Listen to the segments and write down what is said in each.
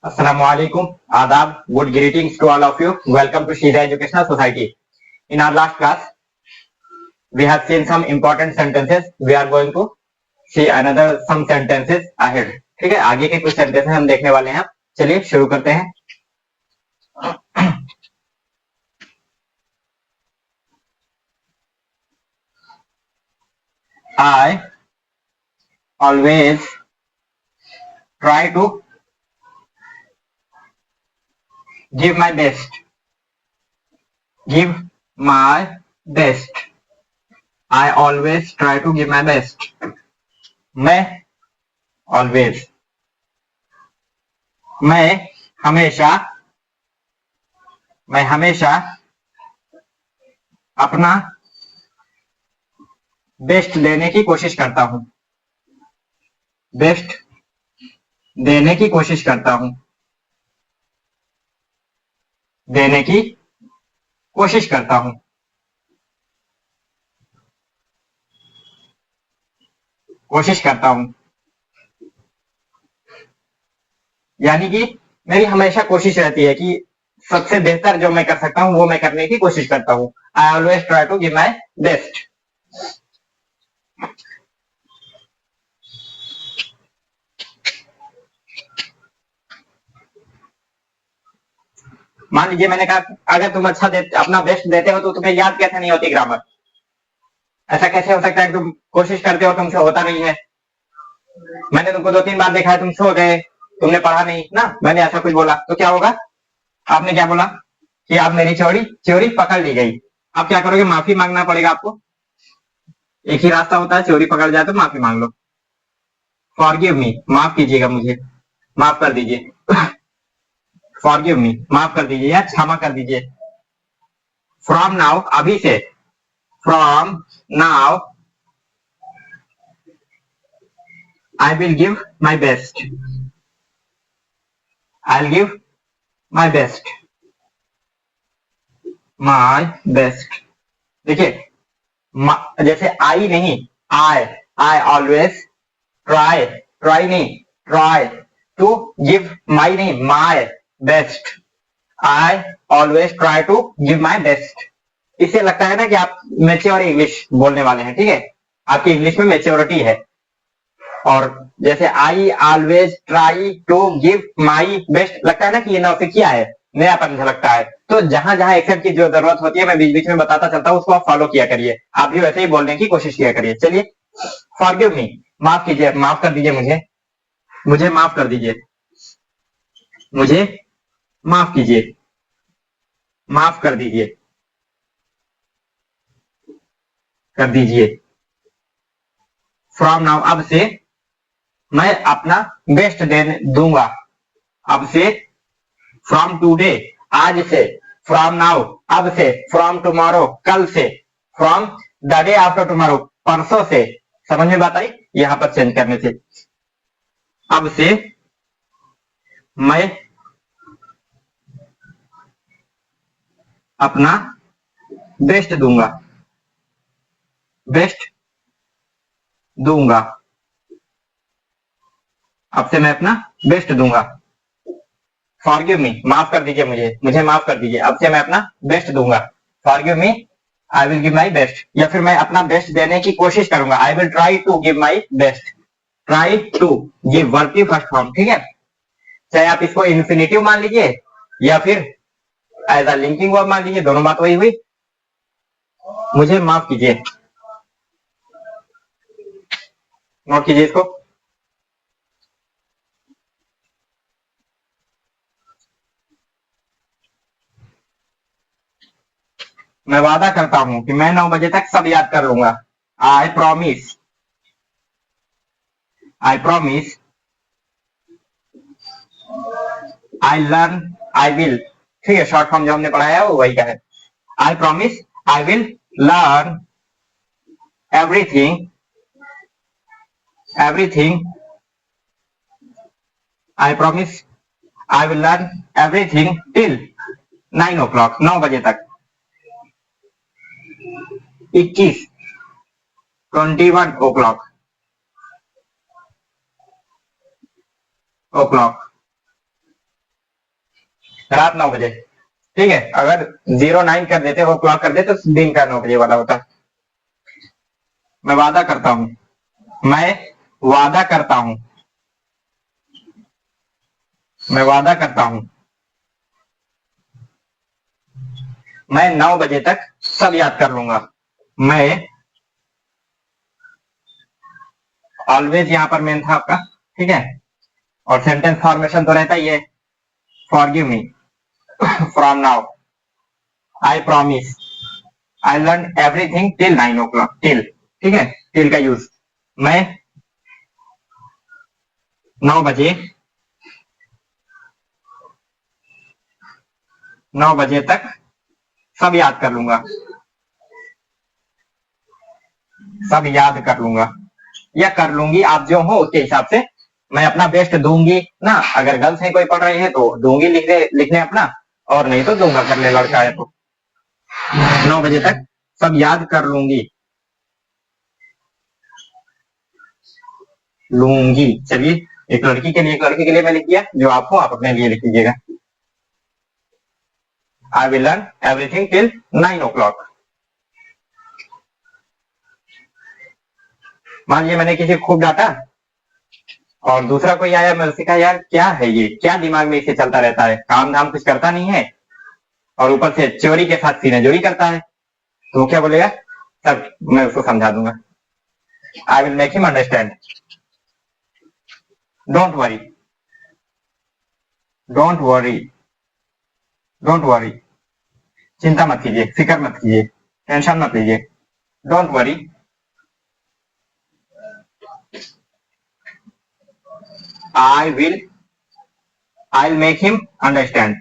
Assalamualaikum, Adab, good greetings to all of you. Welcome to Shida Educational Society. In our last class, we have seen some important sentences. We are going to see another some sentences ahead. ठीक है, आगे के कुछ sentences हम देखने वाले हैं. चलिए शुरू करते हैं. I always try to give my best. Give my best. I always try to give my best. मैं always. मैं हमेशा अपना बेस्ट देने की कोशिश करता हूं. बेस्ट देने की कोशिश करता हूं. देने की कोशिश करता हूं. कोशिश करता हूं यानी कि मेरी हमेशा कोशिश रहती है कि सबसे बेहतर जो मैं कर सकता हूं वो मैं करने की कोशिश करता हूं. I always try to give my best. मान लीजिए मैंने कहा अगर तुम अच्छा अपना बेस्ट देते हो तो तुम्हें याद कैसे नहीं होती ग्रामर. ऐसा कैसे हो सकता है तुम कोशिश करते हो तुमसे होता नहीं है. मैंने तुमको 2-3 बार देखा है तुम सो गए, तुमने पढ़ा नहीं ना, मैंने ऐसा कुछ बोला तो क्या होगा. आपने क्या बोला कि अब मेरी चोरी पकड़ ली गई. आप क्या करोगे, माफी मांगना पड़ेगा आपको. एक ही रास्ता होता है, चोरी पकड़ जाए तो माफी मांग लो. फॉरगिव मी, माफ कीजिएगा मुझे, माफ कर दीजिए. फॉरगिव मी, माफ कर दीजिए या क्षमा कर दीजिए. फ्रॉम नाउ, अभी से. From now I will give my best. I'll give my best. My best. देखिए जैसे आई नहीं, I always try नहीं, try to give my नहीं, my best. I always try to give my best. इससे लगता है ना कि आप मैच्योर इंग्लिश बोलने वाले हैं. ठीक है, आपकी इंग्लिश में मैच्योरिटी है. और जैसे I always try to give my best, लगता है ना कि ये नौसिखिया है, नयापन झलकता है. तो जहां जहां एक्सेंट की जो जरूरत होती है मैं बीच बीच में बताता चलता हूं, उसको आप फॉलो किया करिए. आप भी वैसे ही बोलने की कोशिश किया करिए. चलिए, फॉरगिव मी, माफ कीजिए, माफ कर दीजिए मुझे माफ कर दीजिए. मुझे माफ कीजिए, माफ कर दीजिए, कर दीजिए. फ्रॉम नाउ, अब से मैं अपना बेस्ट दूंगा. अब से. फ्रॉम टूडे, आज से. फ्रॉम नाउ, अब से. फ्रॉम टुमारो, कल से. From the day after tomorrow, परसों से. समझ में बात आई यहां पर चेंज करने से. अब से मैं अपना बेस्ट दूंगा. बेस्ट दूंगा. अब से मैं अपना बेस्ट दूंगा. फॉरगिव मी, माफ कर दीजिए मुझे माफ कर दीजिए. अब से मैं अपना बेस्ट दूंगा. Forgive me, I will give my best. या फिर मैं अपना बेस्ट देने की कोशिश करूंगा. I will try to give my best. Try to give verb की फर्स्ट फॉर्म. ठीक है, चाहे आप इसको इन्फिनेटिव मान लीजिए या फिर एज अ लिंकिंग वर्ब मान लीजिए, दोनों बात वही हुई. मुझे माफ कीजिए, नोट कीजिए इसको. मैं वादा करता हूं कि मैं 9 बजे तक सब याद कर लूंगा. I promise. I promise. I learn. I will. ठीक है, शॉर्ट फॉर्म जो हमने पढ़ाया है वो वही का है. I promise I will learn everything. I promise I will learn everything till 9 o'clock, 9 बजे तक. 21, 21 o'clock. रात 9 बजे। ठीक है, अगर 09 कर देते, वो क्लॉक कर देते तो दिन का 9 बजे वाला होता। मैं वादा करता हूं, मैं वादा करता हूं, मैं वादा करता हूं, मैं 9 बजे तक सब याद कर लूंगा। मैं ऑलवेज यहां पर मेन था आपका। ठीक है, और सेंटेंस फॉर्मेशन तो रहता ही है। Forgive me, from now, I promise, I learn everything till 9 o'clock, till. ठीक है, टिल का यूज। मैं 9 बजे, 9 बजे तक सब याद कर लूंगा, सब याद कर लूंगा, या कर लूंगी, आप जो हो उसके हिसाब से। मैं अपना बेस्ट दूंगी ना, अगर गर्ल्स है कोई पढ़ रही है तो दूंगी लिखने लिखने अपना, और नहीं तो दूंगा कर ले लड़का है तो। 9 बजे तक सब याद कर लूंगी, लूंगी। चलिए, एक लड़की के लिए, एक लड़के के लिए मैं लिख दिया, जो आप हो आप अपने लिए लिख लीजिएगा। I will learn everything till 9 o'clock। मान लीजिए मैंने किसी को खूब डांटा, और दूसरा कोई आया, मैं उससे कहा यार क्या है ये, क्या दिमाग में इसे चलता रहता है, काम धाम कुछ करता नहीं है, और ऊपर से चोरी के साथ सीने जोड़ी करता है, तो वो क्या बोलेगा? तब मैं उसको समझा दूंगा। I will make him understand, don't worry, don't worry, don't worry, चिंता मत कीजिए, फिक्र मत कीजिए, टेंशन मत लीजिए, don't worry. I will, I will make him understand,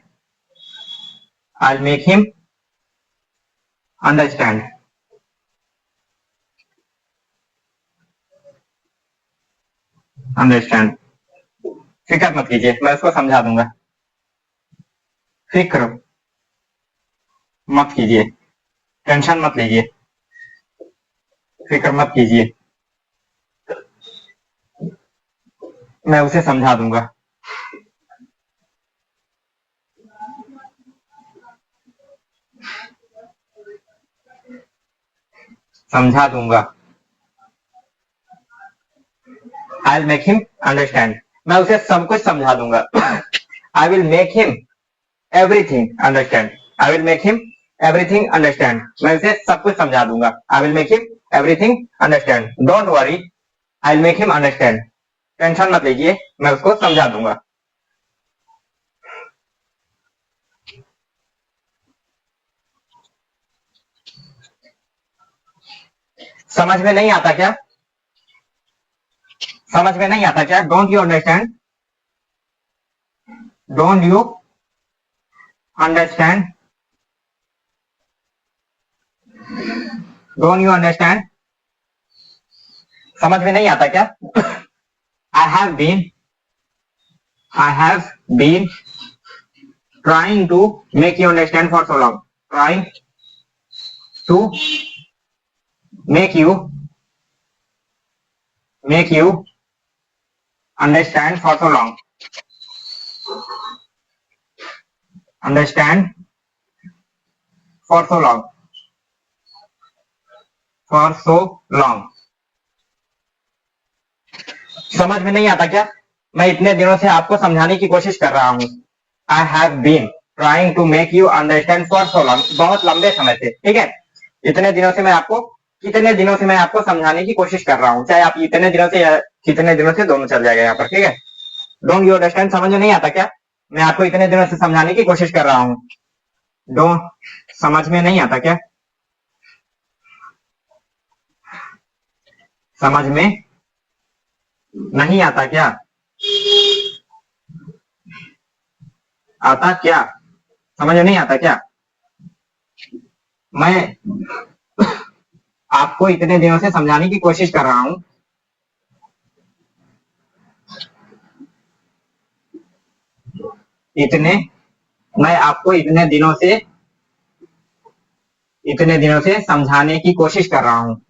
I will make him understand, understand. फिक्र मत कीजिए, मैं उसको समझा दूंगा। फिक्र मत कीजिए, टेंशन मत लीजिए, फिक्र मत कीजिए, मैं उसे समझा दूंगा। समझा दूंगा, I will make him understand, मैं उसे सब कुछ समझा दूंगा। I will make him everything understand, I will make him everything understand, मैं उसे सब कुछ समझा दूंगा। I will make him everything understand, don't worry, I will make him understand, tension मत लीजिए, मैं उसको समझा दूंगा। समझ में नहीं आता क्या? समझ में नहीं आता क्या? Don't you understand, don't you understand, don't you understand, समझ में नहीं आता क्या? I have been, I have been trying to make you understand for so long, trying to make you, make you understand for so long, understand for so long, for so long। समझ में नहीं आता क्या? मैं इतने दिनों से आपको समझाने की कोशिश कर रहा हूँ। I have been trying to make you understand for so long, बहुत लंबे समय से। ठीक है, इतने दिनों से मैं आपको, कितने दिनों से मैं आपको समझाने की कोशिश कर रहा हूँ, चाहे आप इतने दिनों से या कितने दिनों से, दोनों चल जाएगा यहाँ पर। ठीक है, डोंट यू अंडरस्टैंड समझ में नहीं आता क्या? मैं आपको इतने दिनों से समझाने की कोशिश कर रहा हूँ। डोंट, समझ में नहीं आता क्या? समझ में नहीं आता क्या? आता क्या? समझ में नहीं आता क्या? मैं आपको इतने दिनों से समझाने की कोशिश कर रहा हूँ। इतने, मैं आपको इतने दिनों से समझाने की कोशिश कर रहा हूँ,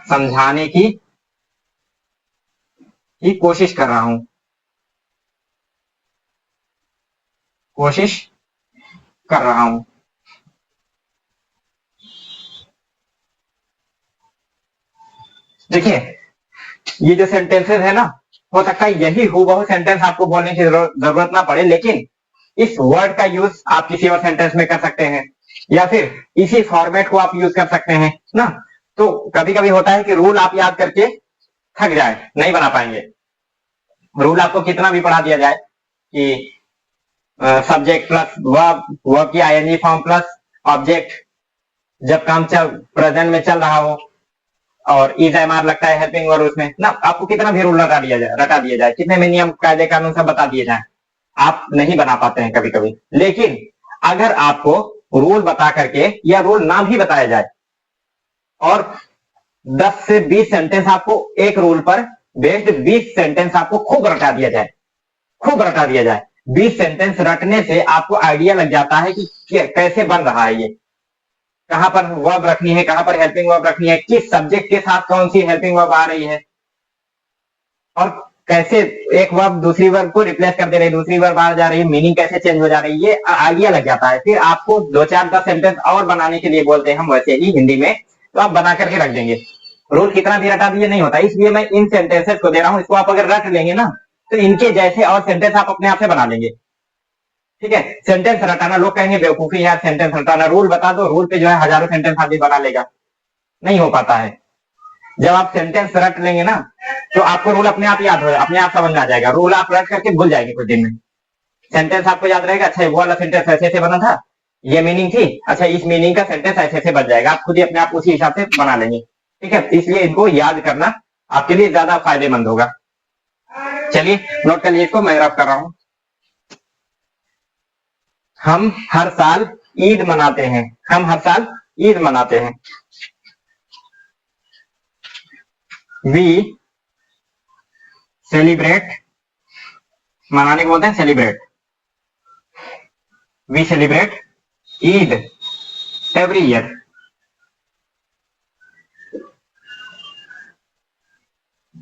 समझाने की कोशिश कर रहा हूँ। कोशिश कर रहा हूं। देखिए ये जो सेंटेंसेस है ना, हो सकता है यही हूबहू सेंटेंस आपको बोलने की जरूरत ना पड़े, लेकिन इस वर्ड का यूज आप किसी और सेंटेंस में कर सकते हैं, या फिर इसी फॉर्मेट को आप यूज कर सकते हैं ना। तो कभी कभी होता है कि रूल आप याद करके थक जाए, नहीं बना पाएंगे। रूल आपको कितना भी पढ़ा दिया जाए कि सब्जेक्ट प्लस वर्ब, वर्ब की आईएनजी फॉर्म प्लस ऑब्जेक्ट, जब काम चल प्रेजेंट में चल रहा हो, और इज एम आर लगता है हेल्पिंग वर्ब उसमें ना, आपको कितना भी रूल रटा दिया जाए, कितने भी नियम कायदे कानून सब बता दिए जाए, आप नहीं बना पाते हैं कभी कभी। लेकिन अगर आपको रूल बता करके या रूल ना भी बताया जाए और 10 से 20 सेंटेंस आपको एक रूल पर बेस्ड 20 सेंटेंस आपको खूब रटा दिया जाए, खूब रटा दिया जाए, 20 सेंटेंस रटने से आपको आइडिया लग जाता है कि कैसे बन रहा है, ये कहां पर वर्ब रखनी है, कहां पर हेल्पिंग वर्ब रखनी है, किस सब्जेक्ट के साथ कौन सी हेल्पिंग वर्ब आ रही है, और कैसे एक वर्ब दूसरी वर्ब को रिप्लेस कर दे रही है, दूसरी वर्ब आ जा रही है, मीनिंग कैसे चेंज हो जा रही है, ये आइडिया लग जाता है। फिर आपको 2 4 10 सेंटेंस और बनाने के लिए बोलते हैं हम वैसे ही हिंदी में, तो आप बना करके रख देंगे। रूल कितना भी रटा दिए नहीं होता, इसलिए मैं इन सेंटेंसेस को दे रहा हूं, इसको आप अगर रट लेंगे ना तो इनके जैसे और सेंटेंस आप अपने आप से बना लेंगे। ठीक है, सेंटेंस रटाना, लोग कहेंगे बेवकूफी है सेंटेंस रटाना, रूल बता दो, रूल पे जो है हजारों सेंटेंस आदमी बना लेगा, नहीं हो पाता है। जब आप सेंटेंस रट लेंगे ना तो आपको रूल अपने आप याद हो, अपने आप समझ में आ जाएगा, रूल आप रट करके भूल जाएंगे कुछ दिन में। सेंटेंस आपको याद रहेगा, अच्छा वो वाला सेंटेंस ऐसे ऐसे बना था, ये मीनिंग थी, अच्छा इस मीनिंग का सेंटेंस ऐसे ऐसे बन जाएगा, आप खुद ही अपने आप उसी हिसाब से बना लेंगे। ठीक है, इसलिए इनको याद करना आपके लिए ज्यादा फायदेमंद होगा। चलिए नोट कर लीजिए इसको, मैं रफ कर रहा हूं। हम हर साल ईद मनाते हैं, हम हर साल ईद मनाते हैं। वी सेलिब्रेट, मनाने को बोलते हैं celebrate, we celebrate Eid every year,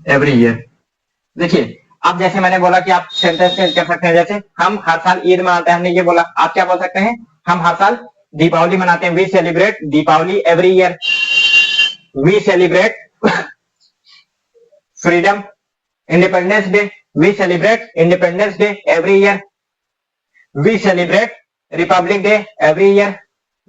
every year. देखिए अब जैसे मैंने बोला कि आप सेंटेंस चेंज कर सकते हैं, जैसे हम हर साल ईद मनाते हैं, हमने ये बोला, आप क्या बोल सकते हैं, हम हर साल दीपावली मनाते हैं, we celebrate Deepawali every year, we celebrate freedom Independence Day, we celebrate Independence Day every year, we celebrate Republic Day every year,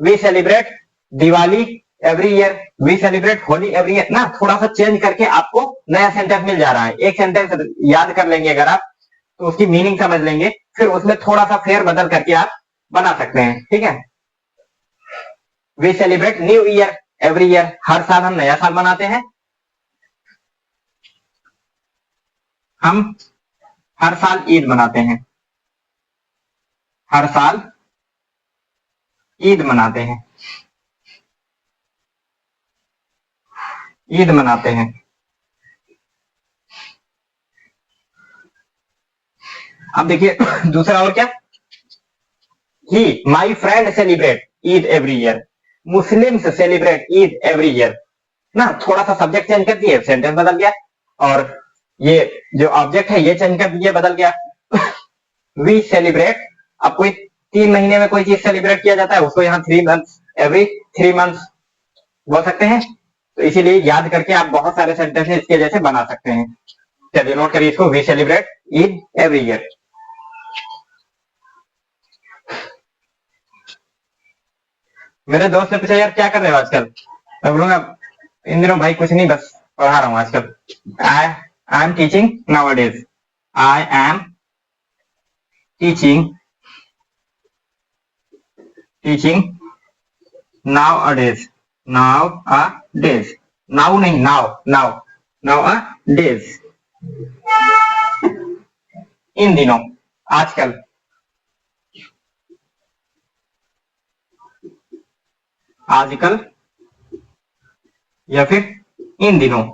we celebrate Diwali every year, we celebrate Holi every year ना। थोड़ा सा चेंज करके आपको नया सेंटेंस मिल जा रहा है, एक सेंटेंस याद कर लेंगे अगर आप तो उसकी मीनिंग समझ लेंगे, फिर उसमें थोड़ा सा फेर बदल करके आप बना सकते हैं। ठीक है, we celebrate new year every year, हर साल हम नया साल मनाते हैं, हम हर साल ईद मनाते हैं, हर साल ईद मनाते हैं, ईद मनाते हैं। अब देखिए दूसरा और क्या, he my friend celebrate Eid every year, Muslims celebrate Eid every year ना, थोड़ा सा सब्जेक्ट चेंज कर दिए, सेंटेंस बदल गया, और ये जो ऑब्जेक्ट है ये चेंज कर दिए, बदल गया। वी सेलिब्रेट, अब कोई 3 महीने में कोई चीज सेलिब्रेट किया जाता है, उसको यहाँ 3 मंथ्स, एवरी 3 मंथ्स बोल सकते हैं। तो इसीलिए याद करके आप बहुत सारे सेंटेंस इसके जैसे बना सकते हैं। चलिए नोट करिए इसको, we celebrate Eid every year. मेरे दोस्त ने पूछा यार क्या कर रहे हो आजकल, मैं बोलूंगा इन दिनों भाई कुछ नहीं, बस पढ़ा रहा हूँ आजकल, I am teaching now days, I am teaching, teaching nowadays, nowadays, now नहीं now, now, nowadays, इन दिनों, आजकल, आजकल, या फिर इन दिनों,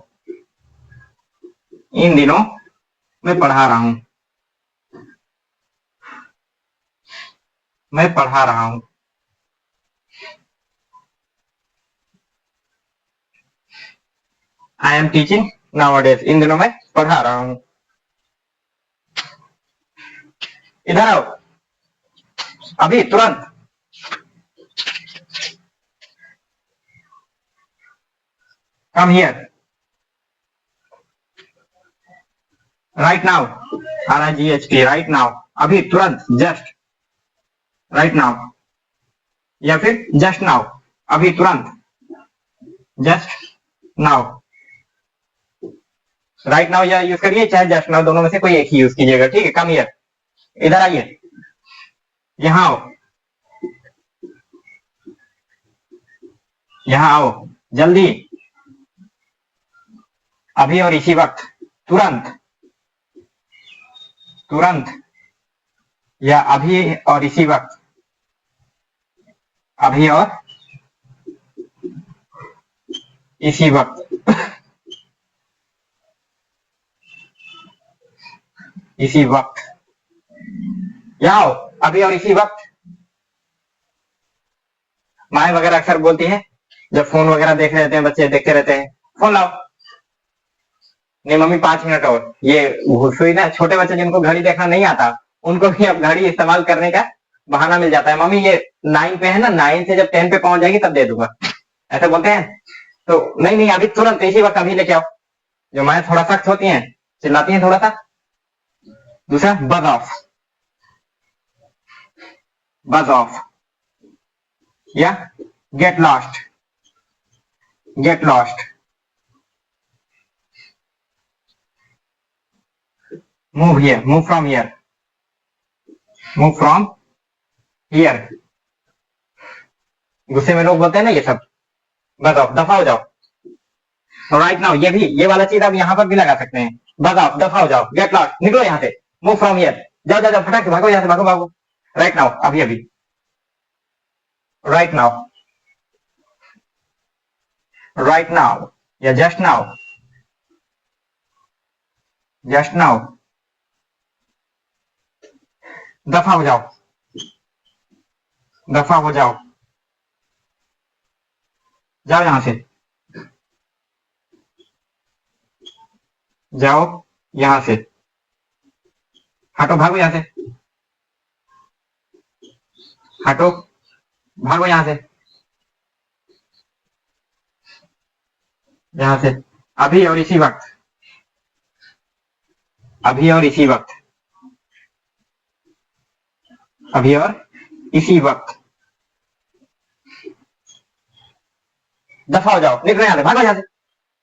इन दिनों मैं पढ़ा रहा हूं, मैं पढ़ा रहा हूं, I am teaching now days, इन दिनों मैं पढ़ा रहा हूं। इधर आओ, अभी तुरंत, come here, right now, RIGHT, right now, अभी तुरंत, जस्ट, राइट नाउ, या फिर जस्ट नाउ, अभी तुरंत, जस्ट नाउ, राइट नाउ या यूज करिए, चाहे जस्ट नाउ, दोनों में से कोई एक ही यूज कीजिएगा, ठीक है। कम हियर, इधर आइए, यहां आओ, यहां आओ, जल्दी, अभी और इसी वक्त, तुरंत, तुरंत, या अभी और इसी वक्त, अभी और इसी वक्त, इसी वक्त, यहाँ आओ, अभी और इसी वक्त। माए वगैरह अक्सर बोलती है, जब फोन वगैरह देख रहे हैं, बच्चे देखते रहते हैं, फोन लाओ, नहीं मम्मी 5 मिनट और, ये घुसुई ना, छोटे बच्चे जिनको घड़ी देखना नहीं आता, उनको भी अब घड़ी इस्तेमाल करने का बहाना मिल जाता है, मम्मी ये 9 पे है ना, 9 से जब 10 पे पहुंच जाएगी तब दे दूंगा, ऐसे बोलते हैं। तो नहीं नहीं, अभी तुरंत इसी वक्त, अभी लेके आओ। जो माए थोड़ा सख्त होती हैं, चिल्लाती हैं थोड़ा सा। दूसरा, बज ऑफ, बज ऑफ, या get lost, get lost, move here, move from here, move from here. गुस्से में लोग बोलते हैं ना ये सब, बताओ, दफा हो जाओ। राइट नाउ, ये भी, ये वाला चीज आप यहाँ पर भी लगा सकते हैं, बताओ, दफा हो जाओ, गेट लॉस्ट, निकलो यहाँ से, मूव फ्रॉम हियर, जाओ जाओ जाओ, फटाक से भागो यहाँ से, भागो भागो, राइट नाउ, अभी अभी, राइट नाउ, राइट नाउ, या जस्ट नाउ, जस्ट नाउ, दफा हो जाओ, दफा हो जाओ, जाओ यहाँ से, जाओ यहाँ से, हटो, भागो यहाँ से, हटो, भागो यहाँ से, यहाँ से, अभी और इसी वक्त, अभी और इसी वक्त, अभी और इसी वक्त, दफा हो जाओ, निकलो यहाँ से, भागो यहाँ से,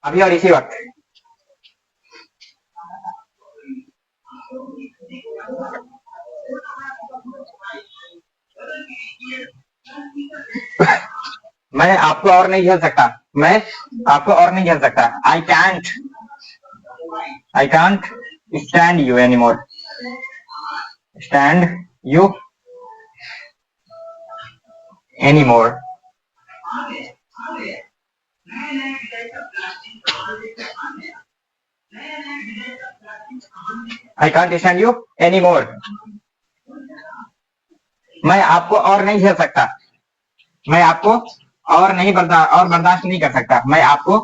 अभी और इसी वक्त। मैं आपको और नहीं झेल सकता, मैं आपको और नहीं झेल सकता, I can't stand you any more, stand you any more, I can't stand you any more, मैं आपको और नहीं झेल सकता, मैं आपको और नहीं बर्दाश्त नहीं कर सकता, मैं आपको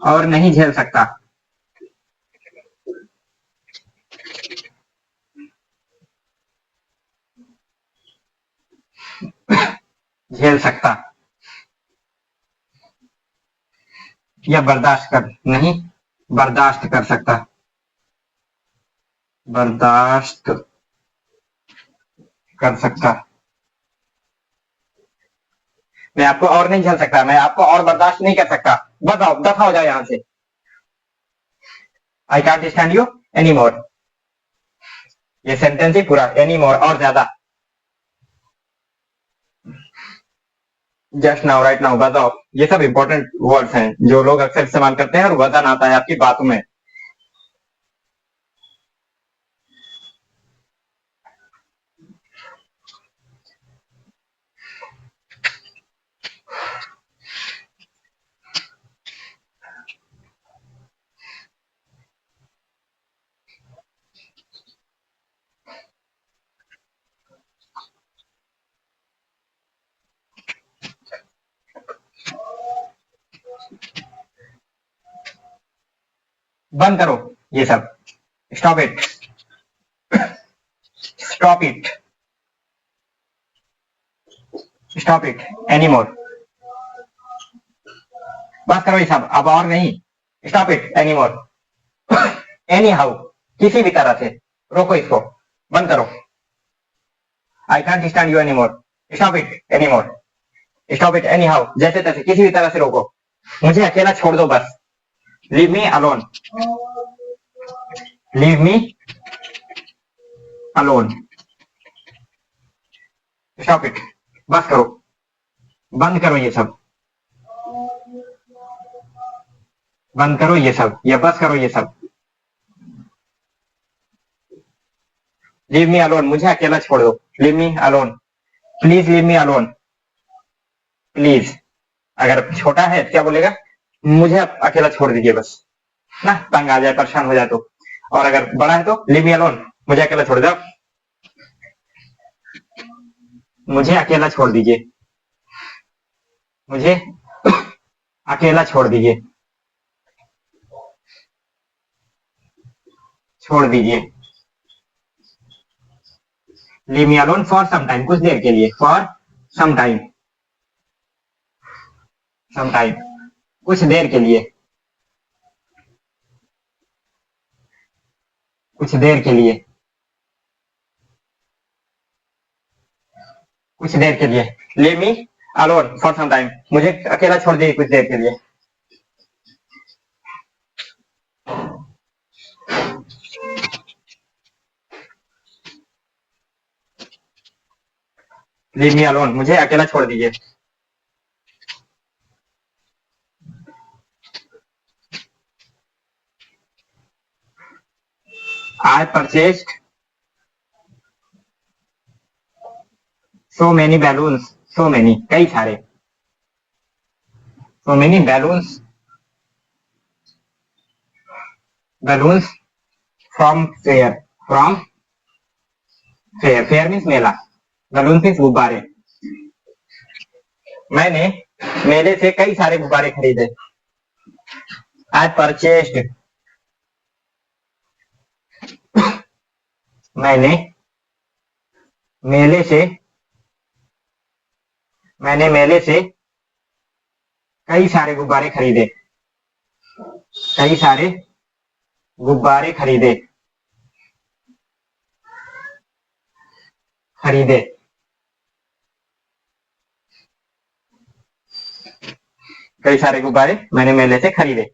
और नहीं झेल सकता, झेल सकता, या बर्दाश्त कर, नहीं बर्दाश्त कर सकता, बर्दाश्त कर सकता, मैं आपको और नहीं झेल सकता, मैं आपको और बर्दाश्त नहीं कर सकता, बताओ, दफा हो जाओ यहाँ से, I can't stand you any more, ये सेंटेंस ही पूरा, एनी मोर, और ज्यादा, जस्ट नाउ, राइट नाउ, बताओ, ये सब इंपॉर्टेंट वर्ड्स हैं जो लोग अक्सर इस्तेमाल करते हैं और वजन आता है आपकी बातों में। बंद करो, ये सब, stop it, stop it, stop it any मोर, बस करो ये सब, अब और नहीं, stop it any more, any how, किसी भी तरह से रोको इसको, बंद करो, I can't stand you any more, stop it any more, stop it any how, जैसे तैसे किसी भी तरह से रोको, मुझे अकेला छोड़ दो बस, leave me alone, leave me alone, stop it, बस करो, बंद करो ये सब, बंद करो ये सब, या बस करो ये सब, लीव मी अलोन, मुझे अकेला छोड़ दो, leave me alone, please leave me alone, please, अगर छोटा है क्या बोलेगा, मुझे अकेला छोड़ दीजिए बस ना, तंग आ जाए, परेशान हो जाए तो, और अगर बड़ा है तो लीव मी अलोन, मुझे अकेला छोड़ दो, मुझे अकेला छोड़ दीजिए, मुझे अकेला छोड़ दीजिए, छोड़ दीजिए, leave me alone for some time, कुछ देर के लिए, for some time, some time, कुछ देर के लिए, कुछ देर के लिए, कुछ देर के लिए, leave me alone for some time, मुझे अकेला छोड़ दीजिए कुछ देर के लिए, लीव मी अलोन, मुझे अकेला छोड़ दीजिए, I purchased so many balloons, so many, कई सारे, so many balloons, balloons from fair, from fair, fair means Mela, balloons means गुब्बारे, मैंने मेले से कई सारे गुब्बारे खरीदे, I purchased, मैंने मेले से, मैंने मेले से कई सारे गुब्बारे खरीदे, कई सारे गुब्बारे खरीदे, खरीदे, कई सारे गुब्बारे मैंने मेले से खरीदे,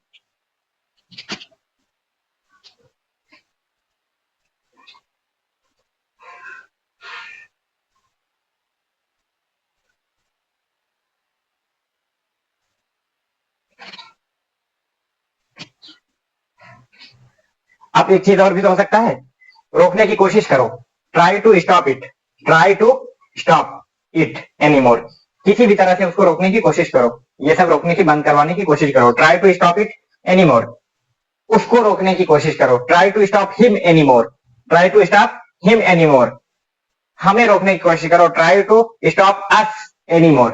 अब एक चीज और भी तो हो सकता है, रोकने की कोशिश करो, try to stop it, try to stop it any more, किसी भी तरह से उसको रोकने की कोशिश करो, ये सब रोकने की, बंद करवाने की कोशिश करो, try to stop it any more, उसको रोकने की कोशिश करो, try to stop him any more, try to stop him any more, हमें रोकने की कोशिश करो, try to stop us any more,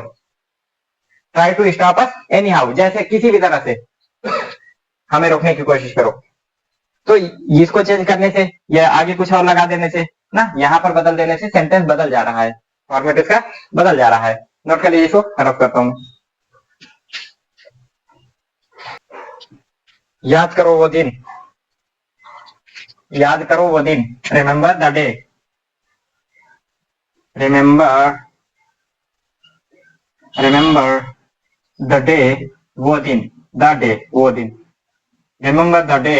try to stop us anyhow, जैसे किसी भी तरह से हमें रोकने की कोशिश करो, तो इसको चेंज करने से या आगे कुछ और लगा देने से ना, यहाँ पर बदल देने से सेंटेंस बदल जा रहा है, फॉर्मेट इसका बदल जा रहा है, नोट कर लीजिए, इसको रफ करता हूं, याद करो वो दिन, याद करो वो दिन, remember the day, remember, remember the day, वो दिन, द डे, वो दिन, remember the day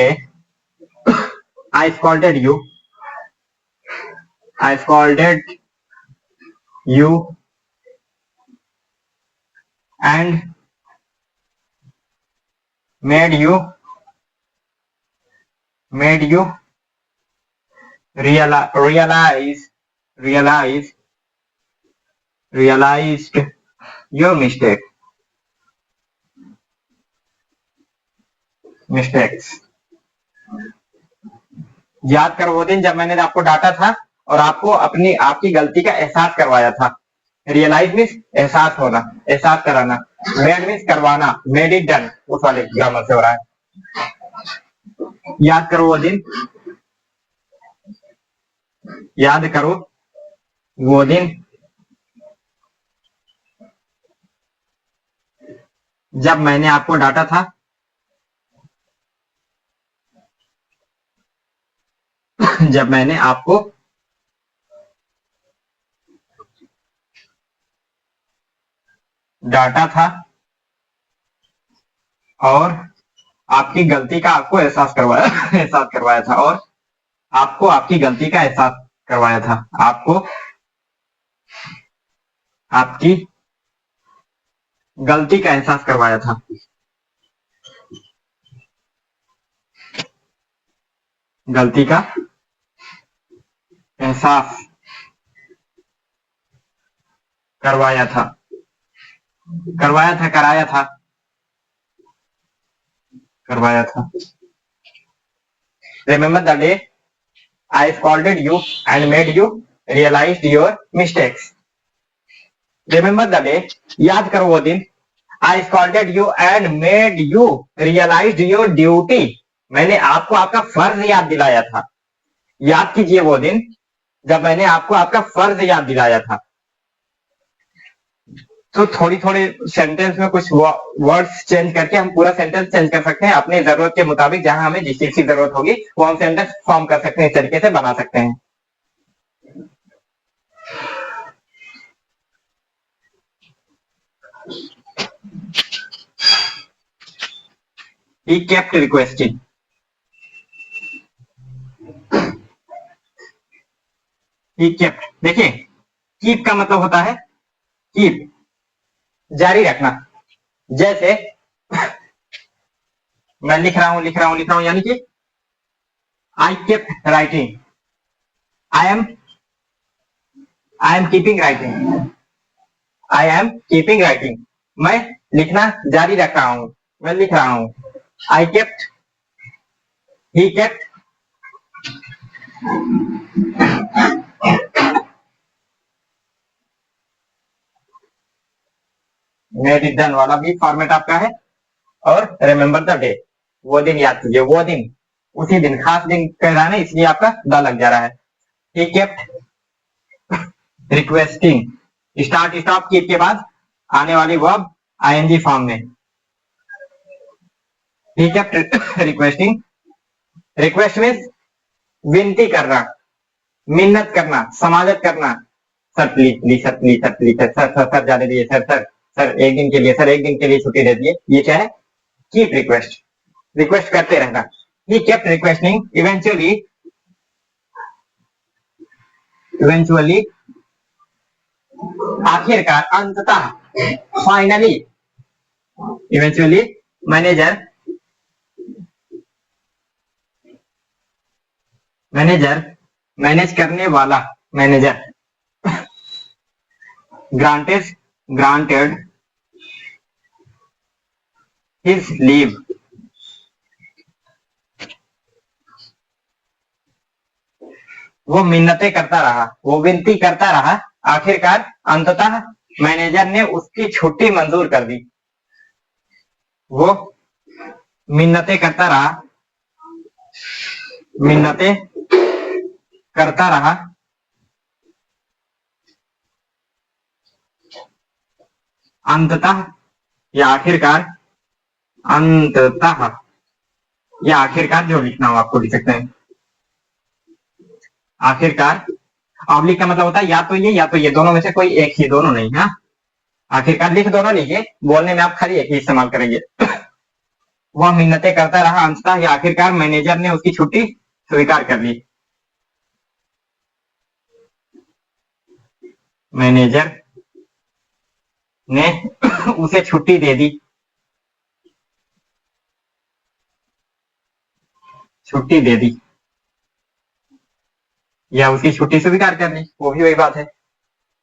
I scolded you, I scolded you and made you realized your mistakes. याद करो वो दिन जब मैंने आपको डांटा था और आपको आपकी गलती का एहसास करवाया था, रियलाइज मीन्स एहसास होना, एहसास कराना, मेड मीन्स करवाना, मेड इट डन, उस वाले ग्रामर से हो रहा है, याद करो वो दिन, याद करो वो दिन जब मैंने आपको डांटा था। जब मैंने आपको डांटा था और आपकी गलती का आपको एहसास करवाया एहसास करवाया था, और आपको आपकी गलती का एहसास करवाया था, आपको आपकी गलती का एहसास करवाया था, गलती का एहसास करवाया था, करवाया था, कराया था, करवाया था। Remember the day I scolded you and made you realize your mistakes. Remember the day, याद करो वो दिन, I scolded you and made you realize your duty. मैंने आपको आपका फर्ज याद दिलाया था। याद कीजिए वो दिन जब मैंने आपको आपका फर्ज याद दिलाया था। तो थोड़ी थोड़ी सेंटेंस में कुछ वर्ड्स चेंज करके हम पूरा सेंटेंस चेंज कर सकते हैं अपनी जरूरत के मुताबिक, जहां हमें जिस चीज की जरूरत होगी वो हम सेंटेंस फॉर्म कर सकते हैं, इस तरीके से बना सकते हैं। He kept requesting. He kept, देखिए कीप का मतलब होता है कीप, जारी रखना। जैसे मैं लिख रहा हूं लिख रहा हूं लिख रहा हूं, यानी कि I kept writing, I am keeping writing, I am keeping writing, मैं लिखना जारी रख रहा हूं, मैं लिख रहा हूं। I kept, he kept, made it done वाला भी फॉर्मेट आपका है। और रिमेंबर द डे, वो दिन याद कीजिए, वो दिन, उसी दिन, खास दिन कह रहा है ना, इसलिए आपका द लग जा रहा है। He kept requesting, start stop keep के बाद आने वाली वर्ब आईएनजी फॉर्म में। He kept requesting, request means विनती करना, मिन्नत करना, समाजत करना। Sir please please sir please sir please sir sir sir sir जाने दिए सर सर सर एक दिन के लिए, सर एक दिन के लिए छुट्टी दे दिए। ये क्या है? कीप रिक्वेस्ट, रिक्वेस्ट करते रहना। He kept requesting, eventually, eventually, आखिरकार, अंततः, finally, eventually, manager, manager, manage करने वाला, manager, granted, granted his leave, वो मिन्नतें करता रहा, वो विनती करता रहा, आखिरकार अंततः मैनेजर ने उसकी छुट्टी मंजूर कर दी। वो मिन्नतें करता रहा, मिन्नतें करता रहा, अंततः या आखिरकार, अंततः या आखिरकार, जो लिखना हो आपको लिख सकते हैं। आखिरकार, ऑब्लिक का मतलब होता है या तो ये दोनों में से कोई एक ही, दोनों नहीं। हाँ, आखिरकार लिख दोनों लीजिए, बोलने में आप खाली एक ही इस्तेमाल करेंगे। वह मिन्नतें करता रहा, अंततः या आखिरकार मैनेजर ने उसकी छुट्टी स्वीकार कर ली। मैनेजर ने उसे छुट्टी दे दी, छुट्टी दे दी, या उसकी छुट्टी स्वीकार कर ली, वो भी वही बात है।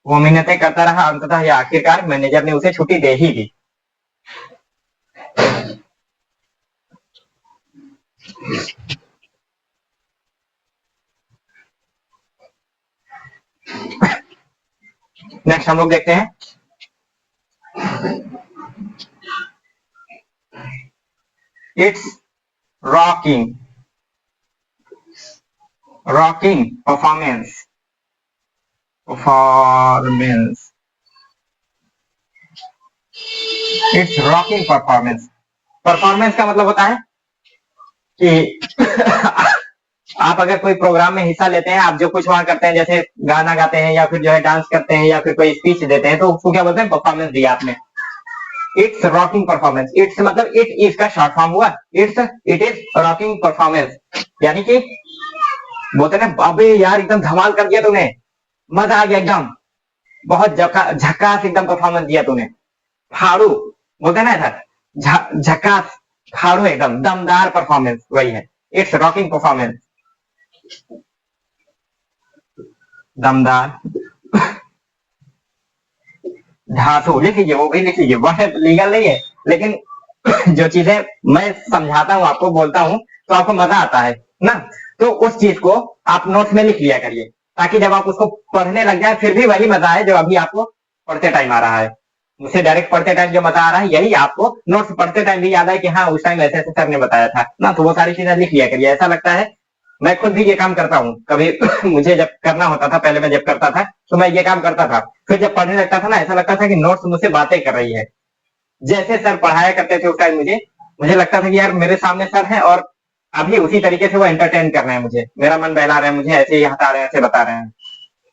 वो मिन्नतें करता रहा, अंततः या आखिरकार मैनेजर ने उसे छुट्टी दे ही दी। नेक्स्ट हम लोग देखते हैं it's rocking, rocking performance, performance, it's rocking performance. Performance का मतलब होता है कि आप अगर कोई प्रोग्राम में हिस्सा लेते हैं, आप जो कुछ वहां करते हैं, जैसे गाना गाते हैं या फिर जो है डांस करते हैं या फिर कोई स्पीच देते हैं, तो उसको क्या बोलते हैं, परफॉर्मेंस दिया आपने। इट्स रॉकिंग परफॉर्मेंस, इट्स मतलब इट इज का शॉर्ट फॉर्म हुआ, इट इज रॉकिंग परफॉर्मेंस, यानी कि बोलते ना, अबे यार एकदम धमाल कर दिया तूने, मजा आ गया एकदम, बहुत झकास एकदम परफॉर्मेंस दिया तूने। फाड़ू बोलते हैं ना ऐसा, झकास, फाड़ू एकदम दमदार परफॉर्मेंस, वही है इट्स रॉकिंग परफॉर्मेंस, दमदार। धातु लिख लीजिए, वो भी लिख लीजिए, वह लीगल नहीं है, लेकिन जो चीजें मैं समझाता हूँ आपको, बोलता हूँ, तो आपको मजा आता है ना, तो उस चीज को आप नोट्स में लिख लिया करिए, ताकि जब आप उसको पढ़ने लग जाए फिर भी वही मजा है जो अभी आपको पढ़ते टाइम आ रहा है। मुझसे डायरेक्ट पढ़ते टाइम जो मजा आ रहा है, यही आपको नोट्स पढ़ते टाइम भी याद है कि हाँ उस टाइम ऐसे ऐसे सर ने बताया था ना, तो वो सारी चीजें लिख लिया करिए। ऐसा लगता है, मैं खुद भी ये काम करता हूँ कभी मुझे जब करना होता था, पहले मैं जब करता था तो मैं ये काम करता था, फिर जब पढ़ने लगता था ना, ऐसा लगता था कि नोट्स मुझसे बातें कर रही है, जैसे सर पढ़ाया करते थे उस टाइम मुझे मुझे लगता था कि यार मेरे सामने सर है और अभी उसी तरीके से वो एंटरटेन कर रहे हैं मुझे, मेरा मन बहला रहे हैं, मुझे ऐसे ही हंसा रहे हैं, ऐसे बता रहे हैं।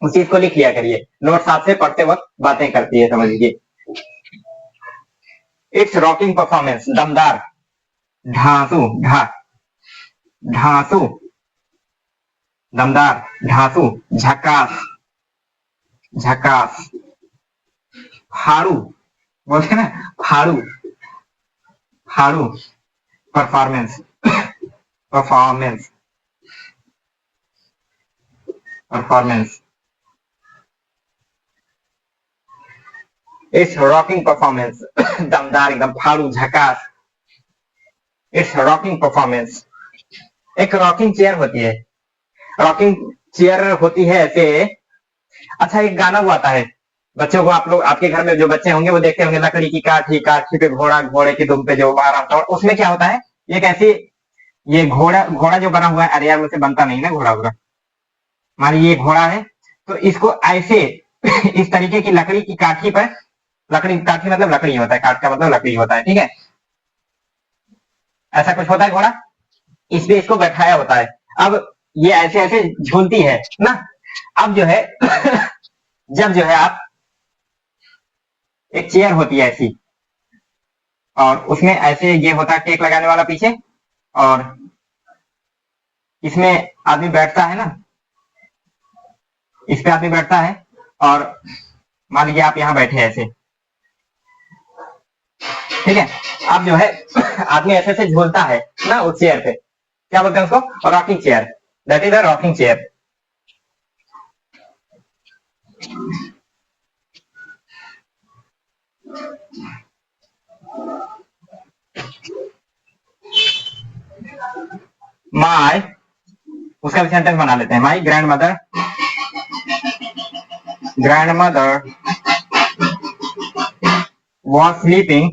उस चीज को लिख लिया करिए, नोट्स आपसे पढ़ते वक्त बातें करती है, समझ लीजिए। इट्स रॉकिंग परफॉर्मेंस, दमदार, ढांसू, ढांसू, दमदार, ढांसू, झकास, झकास, फाड़ू, बोलते हैं ना फाड़ू, फाड़ू, performance, performance, performance, it's rocking performance, दमदार एकदम, फाड़ू, झकास, इट्स रॉकिंग परफॉर्मेंस। एक रॉकिंग चेयर होती है, रॉकिंग चेयर होती है ऐसे। अच्छा, एक गाना वो आता है, बच्चों को, आप लोग आपके घर में जो बच्चे होंगे वो देखते होंगे, लकड़ी की काठी, काठी पे घोड़ा, घोड़े की दुम पे जो मारा होता है, और उसमें क्या होता है, एक ऐसी, ये घोड़ा घोड़ा जो बना हुआ है, अरे यार मुझसे बनता नहीं ना घोड़ा वोड़ा, हमारी ये घोड़ा है, तो इसको ऐसे इस तरीके की लकड़ी की काठी पर, लकड़ी काठी मतलब लकड़ी होता है, काट का मतलब लकड़ी होता है, ठीक है, ऐसा कुछ होता है घोड़ा, इस पे इसको बैठाया होता है। अब ये ऐसे ऐसे झूलती है ना, अब जो है जब जो है आप, एक चेयर होती है ऐसी, और उसमें ऐसे ये होता है टेक लगाने वाला पीछे, और इसमें आदमी बैठता है ना, इस पे आदमी बैठता है, और मान लीजिए आप यहाँ बैठे ऐसे, ठीक है, अब जो है आदमी ऐसे ऐसे झूलता है ना उस चेयर पे, क्या बोलते हैं उसको, rocking chair, that is a rocking chair. My, उसका भी सेंटेंस बना लेते हैं, my grandmother, grandmother was sleeping,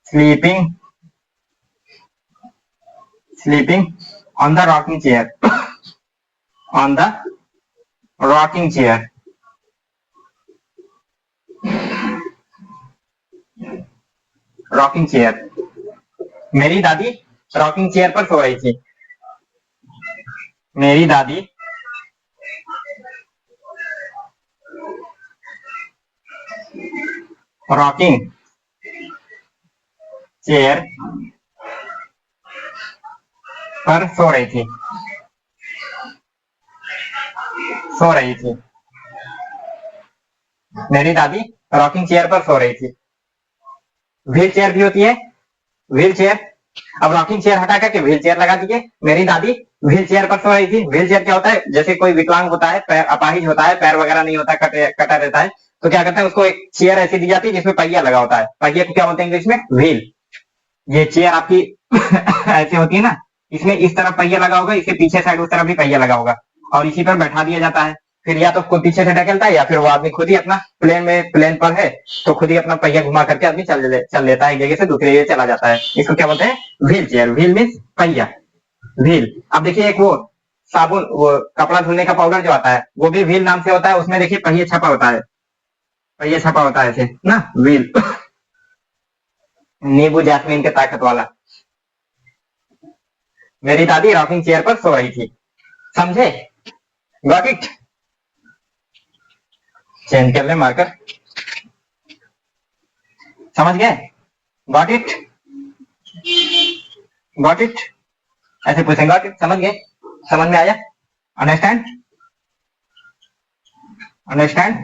sleeping, sleeping on the rocking chair, on the rocking chair, rocking chair, मेरी दादी रॉकिंग चेयर पर सो रही थी, मेरी दादी रॉकिंग चेयर पर सो रही थी, सो रही थी, मेरी दादी रॉकिंग चेयर पर सो रही थी। व्हील चेयर भी होती है, व्हील चेयर, अब रॉकिंग चेयर हटा करके व्हील चेयर लगा दीजिए, मेरी दादी व्हील चेयर पर सो रही थी। व्हील चेयर क्या होता है, जैसे कोई विकलांग होता है, पैर अपाहिज होता है, पैर वगैरह नहीं होता, कटा रहता है, तो क्या करते हैं, उसको एक चेयर ऐसी दी जाती है जिसमें पहिया लगा होता है, पहिए को क्या बोलते हैं इंग्लिश में, व्हील। ये चेयर आपकी ऐसे होती है ना, इसमें इस तरफ पहिया लगा होगा, इसके पीछे साइड उस तरफ भी पहिया लगा होगा, और इसी पर बैठा दिया जाता है, फिर या तो कोई पीछे से ढकेलता है या फिर वो आदमी खुद ही अपना प्लेन पर है तो खुद ही अपना पहिया घुमा करके आदमी चल लेता है, एक जगह से दूसरी जगह चला जाता है। इसको क्या बोलते हैं, व्हील चेयर, व्हील मीन्स पहिया, व्हील। अब देखिए एक वो साबुन, वो कपड़ा धुलने का पाउडर जो आता है वो भी व्हील नाम से होता है, उसमें देखिए पहिए छपा होता है, पहिए छपा होता है ऐसे ना, व्हील। नींबू जैस्मीन के ताकत वाला। मेरी दादी रॉकिंग चेयर पर सो रही थी। समझे? Got it? चेंज कर ले मार्कर। समझ गए? Got it? Got it? ऐसे पूछेंगे गॉट इट, समझ गए? समझ में आया? अंडरस्टैंड? अंडरस्टैंड?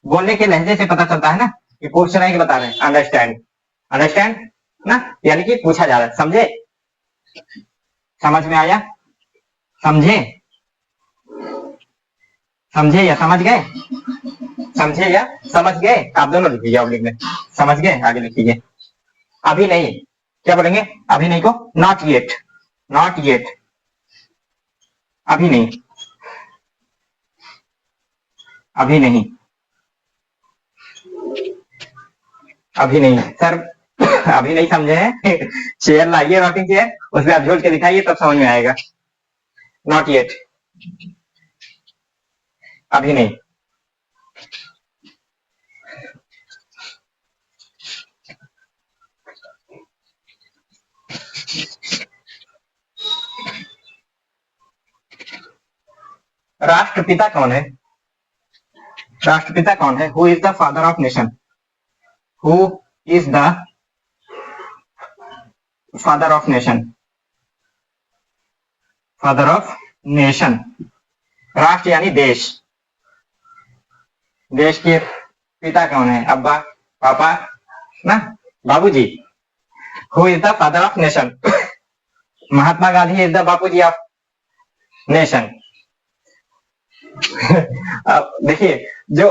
बोलने के लहजे से पता चलता है ना कि पूछ रहे हैं कि बता रहे हैं। अंडरस्टैंड? अंडरस्टैंड ना, यानी कि पूछा जा रहा है। समझे? समझ में आया? समझे? समझे या समझ गए? समझे या समझ गए? आप दोनों लिखिए, आप लिख लें। समझ गए? आगे लिखिए। अभी नहीं, क्या बोलेंगे अभी नहीं को? Not yet. नॉट येट, अभी नहीं। अभी नहीं, अभी नहीं सर। अभी नहीं समझे हैं? चेयर लाइए, रॉकिंग चेयर, उसमें आप झोल के दिखाइए तब समझ में आएगा। नॉट येट, अभी नहीं। राष्ट्रपिता कौन है? राष्ट्रपिता कौन है? Who is the father of nation? Who is the father of nation? Father of nation. राष्ट्र यानी देश। देश के पिता कौन है? अब्बा, पापा ना, बाबूजी। Who is the father of nation? Mahatma Gandhi is the Bapuji of nation. देखिए, जो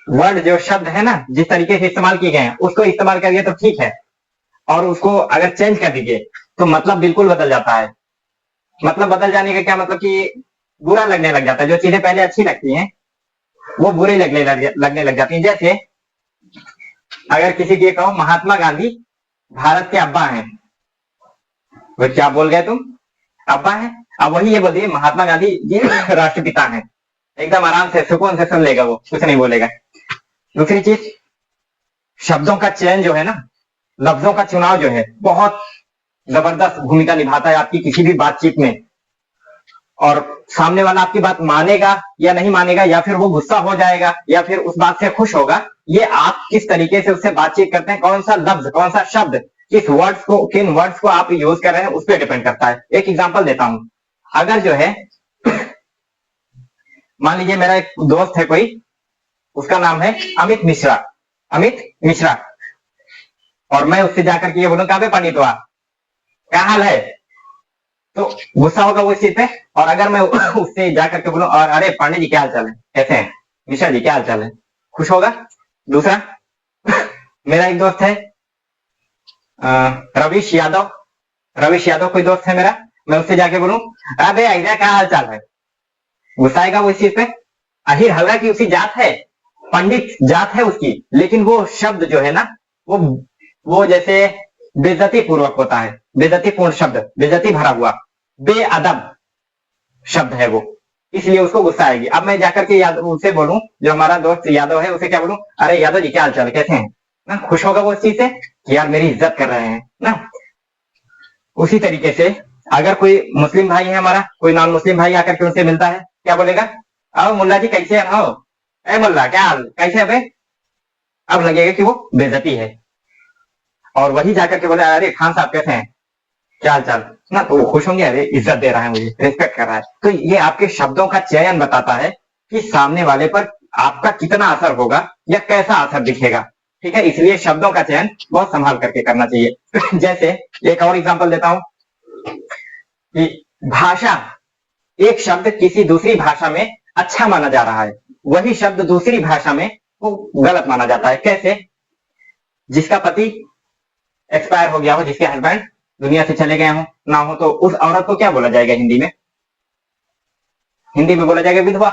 वर्ड, जो शब्द है ना, जिस तरीके से इस्तेमाल किए गए हैं उसको इस्तेमाल करिए तो ठीक है, और उसको अगर चेंज कर दीजिए तो मतलब बिल्कुल बदल जाता है। मतलब बदल जाने का क्या मतलब कि बुरा लगने लग जाता है। जो चीजें पहले अच्छी लगती हैं वो बुरी लगने लग जाती हैं। जैसे अगर किसी के कहो महात्मा गांधी भारत के अब्बा हैं, वो क्या बोल गए तुम? अब्बा हैं। अब वही ये बोल दिए महात्मा गांधी जी राष्ट्रपिता हैं, एकदम आराम से सुकून से सुन लेगा, वो कुछ नहीं बोलेगा। दूसरी चीज, शब्दों का चयन जो है ना, लफ्जों का चुनाव जो है, बहुत जबरदस्त भूमिका निभाता है आपकी किसी भी बातचीत में। और सामने वाला आपकी बात मानेगा या नहीं मानेगा, या फिर वो गुस्सा हो जाएगा या फिर उस बात से खुश होगा, ये आप किस तरीके से उससे बातचीत करते हैं, कौन सा लफ्ज, कौन सा शब्द, किस वर्ड्स को, किन वर्ड्स को आप यूज कर रहे हैं, उस पर डिपेंड करता है। एक एग्जांपल देता हूं। अगर जो है, मान लीजिए मेरा एक दोस्त है कोई, उसका नाम है अमित मिश्रा। अमित मिश्रा। और मैं उससे जाकर के ये बोलूं, कहां पे पंडित हुआ, क्या हाल है, तो गुस्सा होगा वो इस चीज पे। और अगर मैं उससे जाकर के बोलूं, और अरे पांडे जी क्या हाल चाल है, कैसे हैं, मिश्रा जी क्या हाल चाल है, खुश होगा। दूसरा, मेरा एक दोस्त है रविश यादव। रविश यादव कोई दोस्त है मेरा, मैं उससे जाके बोलूं, अरे आइजा क्या हाल चाल है, गुस्सा आएगा वो इस चीज पे। आखिर हालांकि उसकी जात है, पंडित जात है उसकी, लेकिन वो शब्द जो है ना, वो वो जैसे बेइज्जती पूर्वक होता है, बेइज्जती पूर्ण शब्द, बेइज्जती भरा हुआ, बेअदब शब्द है वो, इसलिए उसको गुस्सा आएगी। अब मैं जाकर के उसे बोलूं, जो हमारा दोस्त यादव है, उसे क्या बोलूं, अरे यादव जी क्या हाल चाल, कैसे हैं ना, खुश होगा वो इस चीज से कि यार मेरी इज्जत कर रहे हैं ना। उसी तरीके से अगर कोई मुस्लिम भाई है हमारा, कोई नॉन मुस्लिम भाई आकर के उनसे मिलता है, क्या बोलेगा, आओ मुल्ला जी कैसे हैं, आओ ए मुल्ला क्या हाल, कैसे है भाई। अब लगेगा कि वो बेइज्जती है। और वही जाकर के बोले, अरे खान साहब कैसे हैं, क्या हाल चाल ना, तो वो खुश होंगे, अरे इज्जत दे रहा है मुझे, रिस्पेक्ट कर रहा है। तो ये आपके शब्दों का चयन बताता है कि सामने वाले पर आपका कितना असर होगा या कैसा असर दिखेगा। ठीक है, इसलिए शब्दों का चयन बहुत संभाल करके करना चाहिए। जैसे एक और एग्जांपल देता हूं कि भाषा, एक शब्द किसी दूसरी भाषा में अच्छा माना जा रहा है, वही शब्द दूसरी भाषा में वो गलत माना जाता है। कैसे? जिसका पति एक्सपायर हो गया हो, जिसके हस्बैंड दुनिया से चले गए हो ना हो, तो उस औरत को क्या बोला जाएगा हिंदी में? हिंदी में बोला जाएगा विधवा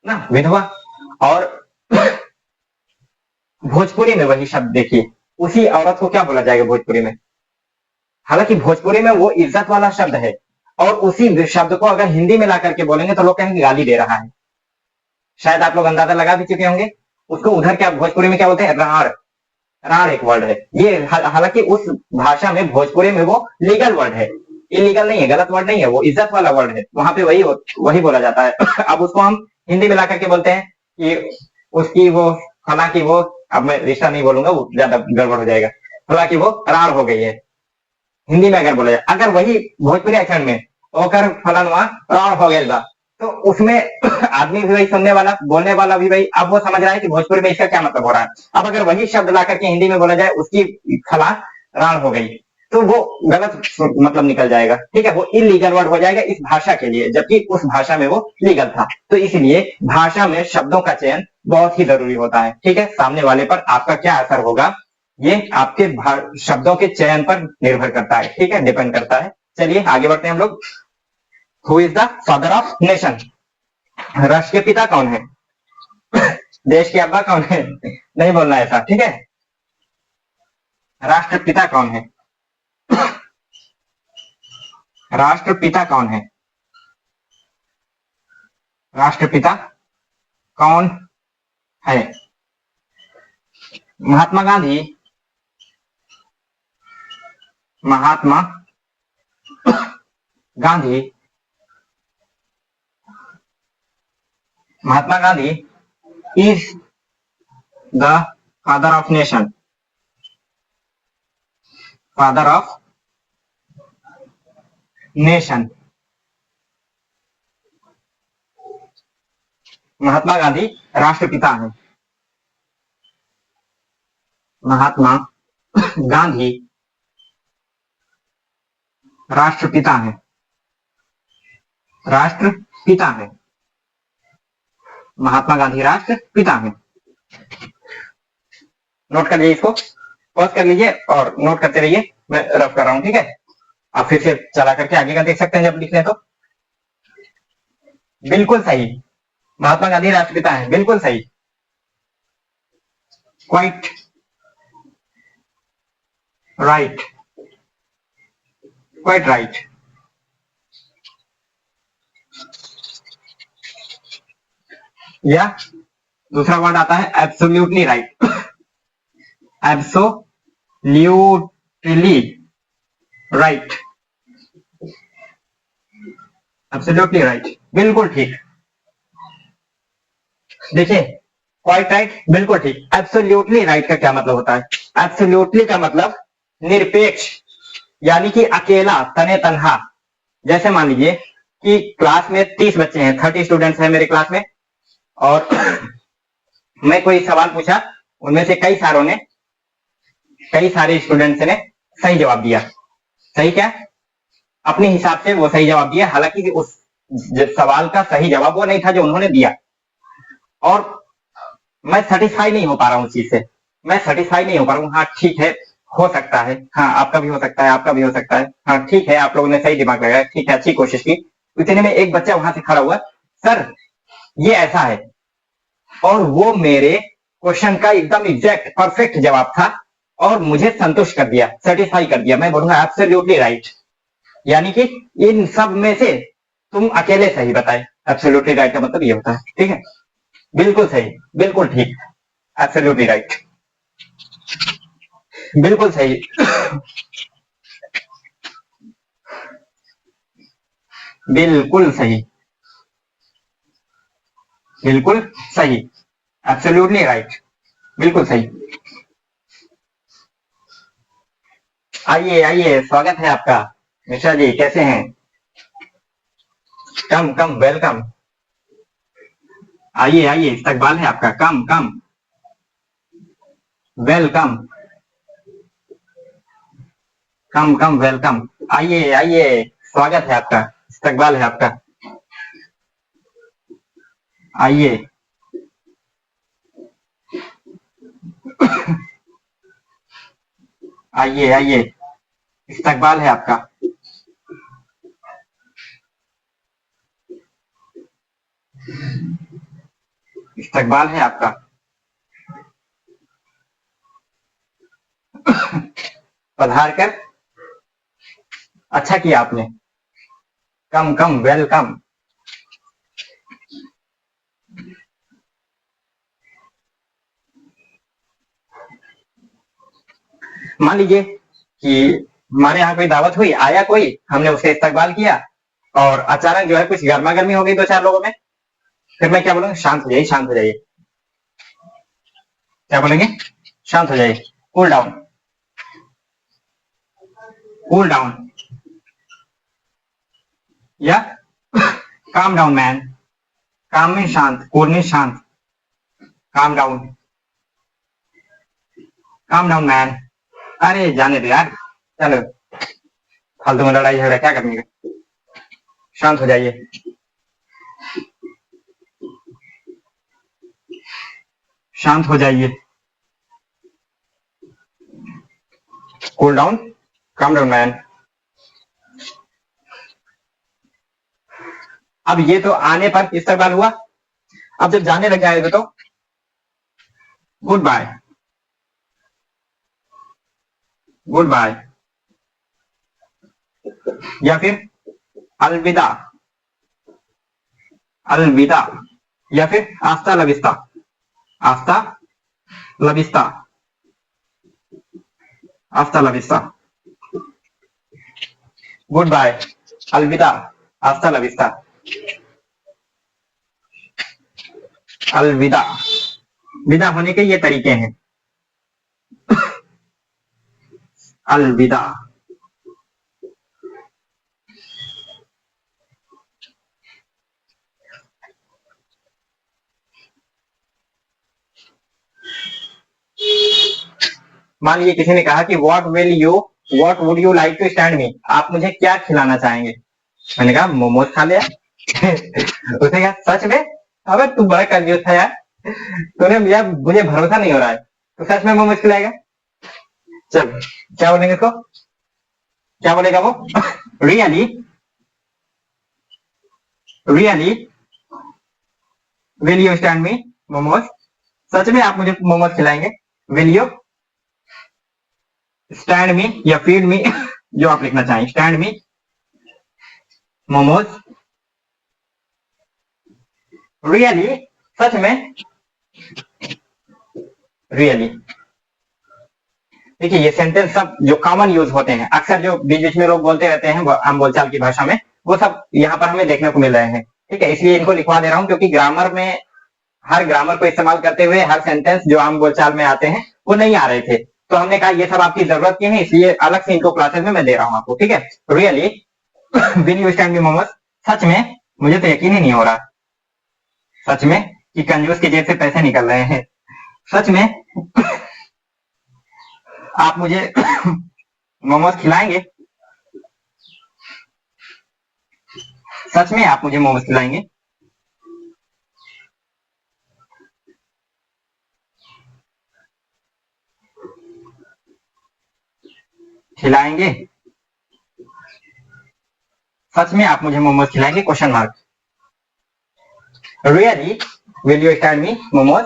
ना, विधवा। और भोजपुरी में वही शब्द देखिए, उसी औरत को क्या बोला जाएगा भोजपुरी में? हालांकि भोजपुरी में वो इज्जत वाला शब्द है, और उसी शब्द को अगर हिंदी में ला करके बोलेंगे तो लोग कहेंगे गाली दे रहा है। शायद आप लोग अंदाजा लगा भी चुके होंगे। उसको उधर क्या भोजपुरी में क्या बोलते हैं, राड़। राड़ एक वर्ड है ये, हालांकि उस भाषा में भोजपुरी में वो लीगल वर्ड है, इलीगल नहीं है, गलत वर्ड नहीं है, वो इज्जत वाला वर्ड है, वहां पे वही बोला जाता है। अब उसको हम हिंदी में ला करके बोलते हैं कि उसकी वो फला की वो, अब मैं रिश्ता नहीं बोलूंगा, वो ज्यादा गड़बड़ हो जाएगा, फला की वो राड़ हो गई है। हिंदी में अगर बोला जाए, अगर वही भोजपुरी एक्शन में ओकर फलानुआ राड़ हो गया, तो उसमें आदमी भी वही, सुनने वाला, बोलने वाला भी वही, अब वो समझ रहा है कि भोजपुरी में इसका क्या मतलब हो रहा है। अब अगर वही शब्द ला करके हिंदी में बोला जाए, उसकी फला राड़ हो गई, तो वो गलत मतलब निकल जाएगा, ठीक है, वो इलीगल वर्ड हो जाएगा इस भाषा के लिए, जबकि उस भाषा में वो लीगल था। तो इसलिए भाषा में शब्दों का चयन बहुत ही जरूरी होता है, ठीक है। सामने वाले पर आपका क्या असर होगा, ये आपके शब्दों के चयन पर निर्भर करता है, ठीक है, डिपेंड करता है। चलिए आगे बढ़ते हैं हम लोग। Who is the father of nation? राष्ट्र के पिता कौन है? देश के अब्बा कौन है? नहीं बोलना ऐसा, ठीक है। राष्ट्रपिता कौन है? राष्ट्रपिता कौन है? राष्ट्रपिता कौन है? Mahatma Gandhi? Mahatma Gandhi? Mahatma Gandhi is the father of nation. Father of nation. Mahatma Gandhi राष्ट्रपिता है। महात्मा गांधी राष्ट्रपिता है। राष्ट्रपिता है। महात्मा गांधी राष्ट्रपिता है। नोट कर लीजिए, इसको पॉज कर लीजिए और नोट करते रहिए, मैं रफ कर रहा हूं, ठीक है। आप फिर से चला करके आगे का देख सकते हैं जब लिख रहे हैं तो। बिल्कुल सही, महात्मा गांधी राष्ट्रपिता है, बिल्कुल सही, क्वाइट राइट, क्वाइट राइट। या दूसरा वर्ड आता है absolutely right. Absolutely right. Absolutely right, बिल्कुल ठीक। देखिए, क्वाइट राइट, बिल्कुल ठीक। एब्सोल्युटली राइट का क्या मतलब होता है? एब्सोल्युटली का मतलब निरपेक्ष, यानी कि अकेला, तने तनहा। जैसे मान लीजिए कि क्लास में 30 बच्चे हैं, 30 स्टूडेंट्स हैं मेरे क्लास में, और मैं कोई सवाल पूछा, उनमें से कई सारे स्टूडेंट्स ने सही जवाब दिया। सही क्या? अपने हिसाब से वो सही जवाब दिया, हालांकि उस सवाल का सही जवाब वो नहीं था जो उन्होंने दिया, और मैं सेटिस्फाई नहीं हो पा रहा हूँ उस चीज से, मैं सेटिस्फाई नहीं हो पा रहा हूँ। हाँ ठीक है, हो सकता है, हाँ आपका भी हो सकता है, आपका भी हो सकता है, हाँ ठीक है, आप लोगों ने सही दिमाग लगाया, ठीक है, अच्छी कोशिश की। इतने में एक बच्चा वहां से खड़ा हुआ, सर ये ऐसा है, और वो मेरे क्वेश्चन का एकदम एग्जैक्ट परफेक्ट जवाब था, और मुझे संतुष्ट कर दिया, सेटिस्फाई कर दिया। मैं बोलूंगा एब्सोल्युटली राइट, यानी कि इन सब में से तुम अकेले सही बताए। एब्सोल्युटली राइट का मतलब ये होता है, ठीक है, बिल्कुल सही, बिल्कुल ठीक, एब्सोल्युटली राइट, बिल्कुल सही। बिल्कुल सही, बिल्कुल सही, एब्सोल्युटली राइट, बिल्कुल सही। आइए आइए, स्वागत है आपका। मिश्रा जी कैसे हैं? कम कम, वेलकम। आइए आइए, इस्तकबाल है आपका, कम कम, वेलकम, कम कम, वेलकम। आइए आइए, स्वागत है आपका, इस्तकबाल है आपका। आइए। आइए आइए, इस्तकबाल है आपका। इस्तकबाल है आपका। पधार कर अच्छा किया आपने। कम कम, वेलकम। मान लीजिए कि हमारे यहाँ कोई दावत हुई, आया कोई, हमने उससे इस्तकबाल किया और अचानक जो है कुछ गर्मा गर्मी हो गई दो चार लोगों में, फिर मैं क्या बोलूंगा? शांत हो जाइए, शांत हो जाइए। क्या बोलेंगे? शांत हो जाइए, कूल डाउन, कूल डाउन, या काम डाउन मैन। काम में शांत, कूल में शांत, calm down, calm down man. अरे जाने दो यार, चलो, फालतू में लड़ाई झगड़ा क्या करने का, शांत हो जाइए। शांत हो जाइए, cool down, calm down man. अब ये तो आने पर इस्तेमाल हुआ, अब जब जाने लग जाएगा तो गुड बाय, गुड बाय, या फिर अलविदा, अलविदा, या फिर आस्ता लविस्ता, आस्ता लविस्ता, आस्ता लविस्ता, गुड बाय, अलविदा, आस्ता लविस्ता, अलविदा। विदा होने के ये तरीके हैं। अलविदा। मान लीजिए किसी ने कहा कि what would you like to stand me, आप मुझे क्या खिलाना चाहेंगे? मैंने कहा मोमोज खा लिया। उसने कहा सच में? अबे तू बड़ा कंजूस था यार, तूने यार मुझे भरोसा नहीं हो रहा है, तो सच में मोमोज खिलाएगा? चल, क्या बोलेंगे इसको? क्या बोलेगा वो? Really, really will you stand me momos, सच में आप मुझे मोमोज खिलाएंगे? विल यू स्टैंड मी या फीड मी, जो आप लिखना चाहें, स्टैंड मी मोमोज, रियली, सच में, रियली। देखिए ये सेंटेंस सब जो कॉमन यूज होते हैं, अक्सर जो बीच बीच में लोग बोलते रहते हैं आम बोलचाल की भाषा में, वो सब यहाँ पर हमें देखने को मिल रहे हैं। ठीक है, इसलिए इनको लिखवा दे रहा हूँ, क्योंकि ग्रामर में हर ग्रामर को इस्तेमाल करते हुए हर सेंटेंस जो आम बोलचाल में आते हैं वो नहीं आ रहे थे, तो हमने कहा ये सब आपकी जरूरत की है, इसलिए अलग से इनको क्लासेस में मैं दे रहा हूँ आपको। ठीक है, really will you stand be momos, सच में, मुझे तो यकीन ही नहीं हो रहा, सच में कि कंजूस की जेब से पैसे निकल रहे हैं, सच में आप मुझे मोमोज खिलाएंगे, सच में आप मुझे मोमोज खिलाएंगे? खिलाएंगे, सच में आप मुझे मोमोज खिलाएंगे? Question mark. Really will you stand me momos,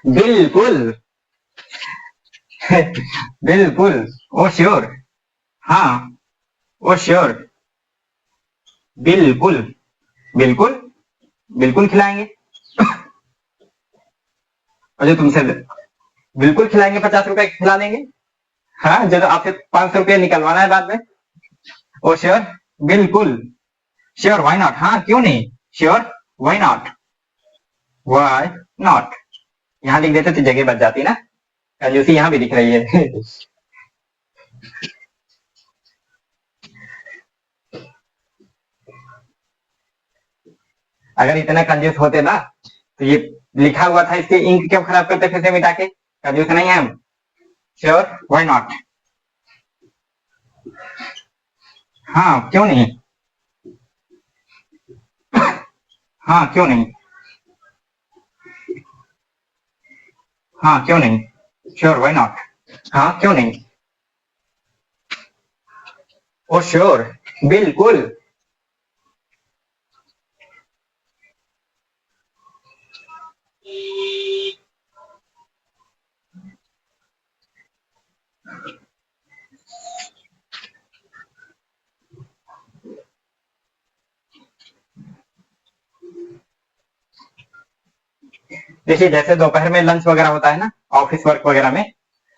बिल्कुल, बिल्कुल, ओ श्योर, हाँ, ओ श्योर, बिल्कुल, बिल्कुल, बिल्कुल खिलाएंगे। और जो तुमसे बिल्कुल खिलाएंगे 50 रुपए खिला देंगे, हाँ, जो आपसे 500 रुपये निकलवाना है बाद में। ओ श्योर, बिल्कुल, श्योर वाई नॉट, हाँ क्यों नहीं, sure why not, why not, यहाँ लिख देते तो जगह बच जाती ना, कंजूसी यहाँ भी दिख रही है। अगर इतना कंजूस होते ना तो ये लिखा हुआ था इसके इंक क्यों खराब करते फिर से मिटा के? कंजूस नहीं है हम। श्योर वाई नॉट, हाँ क्यों नहीं, हाँ क्यों नहीं, हाँ क्यों नहीं, श्योर वाई नॉट, हाँ क्यों नहीं, ओ श्योर, बिल्कुल, देखिए जैसे दोपहर में लंच वगैरह होता है ना, ऑफिस वर्क वगैरह में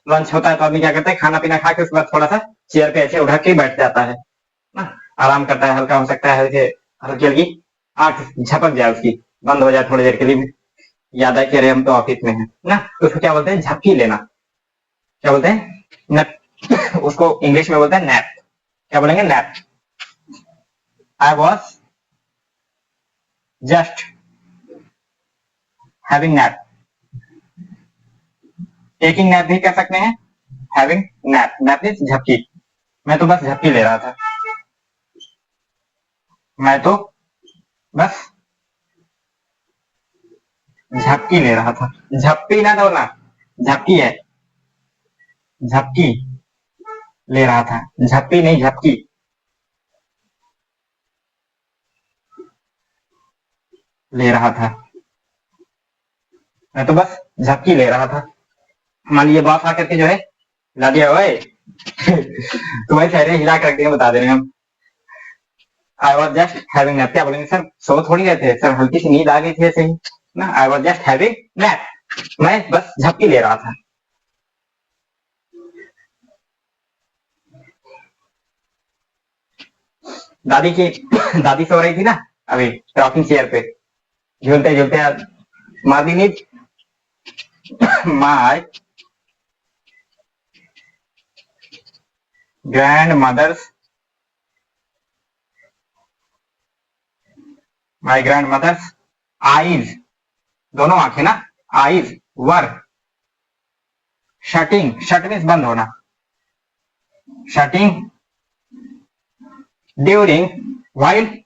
लंच होता है तो आदमी क्या करता है, खाना पीना खा के उसके बाद थोड़ा सा चेयर पे ऐसे उठा के बैठ जाता है ना, आराम करता है, हल्का हो सकता है हल्के हल्की हल्की आंख झपक जाए उसकी, बंद हो जाए थोड़ी देर के लिए, याद है कि अरे हम तो ऑफिस में हैं ना, तो उसको क्या बोलते हैं, झपकी लेना। क्या बोलते हैं, नैप। उसको इंग्लिश में बोलते हैं नैप। क्या बोलेंगे, nap. I was just having nap. Taking nap भी कह सकते हैं, हैविंग नैप, नैप मीन्स झपकी। मैं तो बस झपकी ले रहा था, मैं तो बस झपकी ले रहा था। झपकी ना दो ना, झपकी है, झपकी ले रहा था, झपकी नहीं झपकी। ले रहा था, मैं तो बस झपकी ले रहा था। मान लीजिए बॉस आकर के जो है ला दिया, ओए तुम्हारे चेहरे हिला कर रख देंगे, बता दे रहे हैं हम। I was just having nap, क्या बोलेंगे सर, सो थोड़ी रहते सर, हल्की सी नींद आ गई थी ऐसे ही ना, I was just having nap, मैं बस झपकी ले रहा था। दादी की दादी सो रही थी ना अभी रॉकिंग चेयर पे, झूलते झूलते मादी नींद। My grandmother's, my grandmother's eyes, दोनों आंखें ना, eyes were shutting, shut means बंद होना, shutting during, while,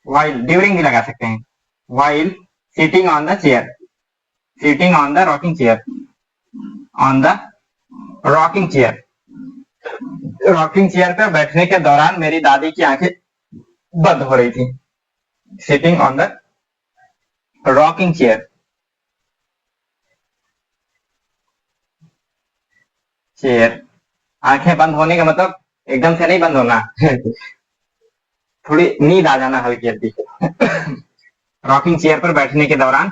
while during भी लगा सकते हैं, while sitting on the chair, sitting on the rocking chair, on the rocking chair, rocking chair पर बैठने के दौरान मेरी दादी की आंखें बंद हो रही थी। Sitting on the rocking chair, chair, आंखें बंद होने का मतलब एकदम से नहीं बंद होना थोड़ी नींद आ जाना हल्की हल्की। रॉकिंग चेयर पर बैठने के दौरान,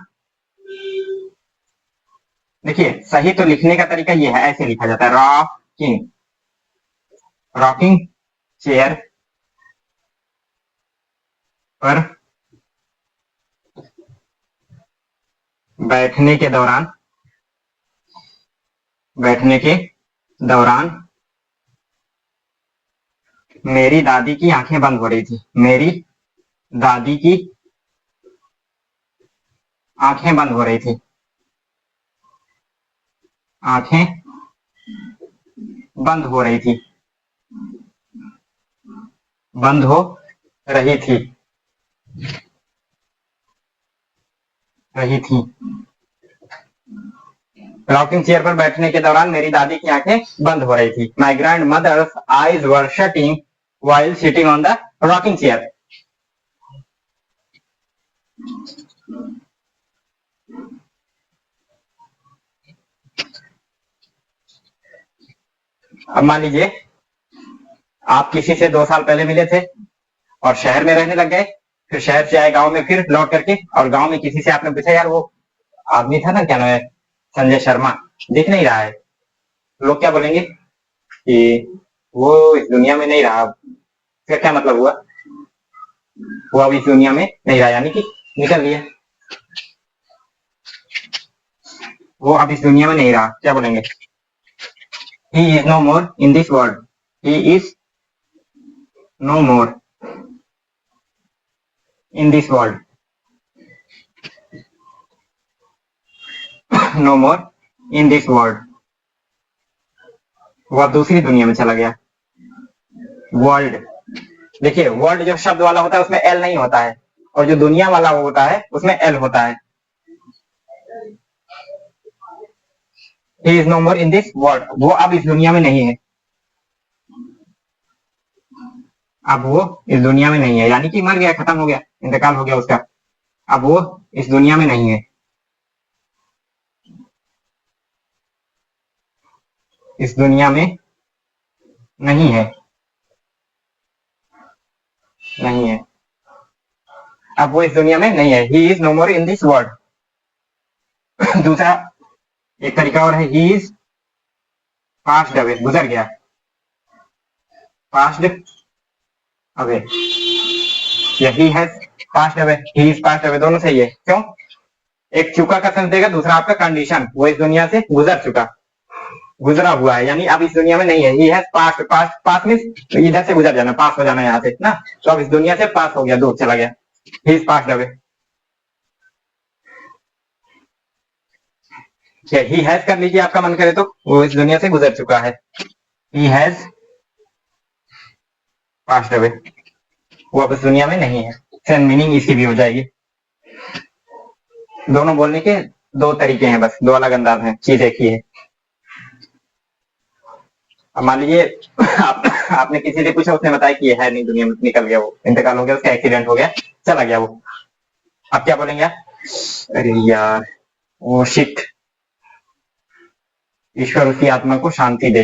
देखिए सही तो लिखने का तरीका ये है, ऐसे लिखा जाता है, रॉकिंग, रॉकिंग चेयर पर बैठने के दौरान, बैठने के दौरान मेरी दादी की आंखें बंद हो रही थी, मेरी दादी की आंखें बंद हो रही थी, आंखें बंद हो रही थी, बंद हो रही थी, रही थी। रॉकिंग चेयर पर बैठने के दौरान मेरी दादी की आंखें बंद हो रही थी। My grandmother's eyes were shutting while sitting on the rocking chair. अब मान लीजिए आप किसी से 2 साल पहले मिले थे और शहर में रहने लग गए, फिर शहर से आए गांव में फिर लौट करके, और गांव में किसी से आपने पूछा, यार वो आदमी था ना, क्या नाम है, संजय शर्मा, दिख नहीं रहा है। लोग क्या बोलेंगे कि वो इस दुनिया में नहीं रहा। फिर क्या मतलब हुआ, वो अब इस दुनिया में नहीं रहा, यानी कि निकल लिया, वो अब इस दुनिया में नहीं रहा। क्या बोलेंगे, he is no more in this world, he is no more in this world, no more in this world, वो अब दूसरी दुनिया में चला गया। वर्ल्ड, देखिए वर्ल्ड जो शब्द वाला होता है उसमें एल नहीं होता है, और जो दुनिया वाला होता है उसमें एल होता है। He is no more in this world, वो अब इस दुनिया में नहीं है, अब वो इस दुनिया में नहीं है, यानी कि मर गया, खत्म हो गया, इंतकाल हो गया उसका, अब वो इस दुनिया में नहीं है, इस दुनिया में नहीं है, नहीं है। अब वो इस दुनिया में नहीं है। He is no more in this world. दूसरा एक तरीका और है, ही इज पास्ड अवे, गुजर गया, पास्ड अवे, या he has passed away, he is passed away, दोनों सही है। क्यों? एक चुका का सेंस देगा, दूसरा आपका कंडीशन, वो इस दुनिया से गुजर चुका, गुजरा हुआ है, यानी अब इस दुनिया में नहीं है। He has past, past pass means इधर से गुजर जाना, पास हो जाना यहाँ से ना, तो अब इस दुनिया से पास हो गया, दूर चला गया। He is passed away. He has कर लीजिए आपका मन करे तो, वो इस दुनिया से गुजर चुका है। ही हैज पास्ड अवे, वो अब इस दुनिया में नहीं है। सेम मीनिंग इसकी भी हो जाएगी। दोनों बोलने के दो तरीके हैं, बस दो अलग अंदाज हैं, चीज एक ही है। अब मान लीजिए आपने किसी से पूछा, उसने बताया कि ये है नहीं दुनिया में, निकल गया, वो इंतकाल हो गया, उसका एक्सीडेंट हो गया, चला गया वो। अब क्या बोलेंगे आप? अरे यार, वो शिट, ईश्वर उसकी आत्मा को शांति दे।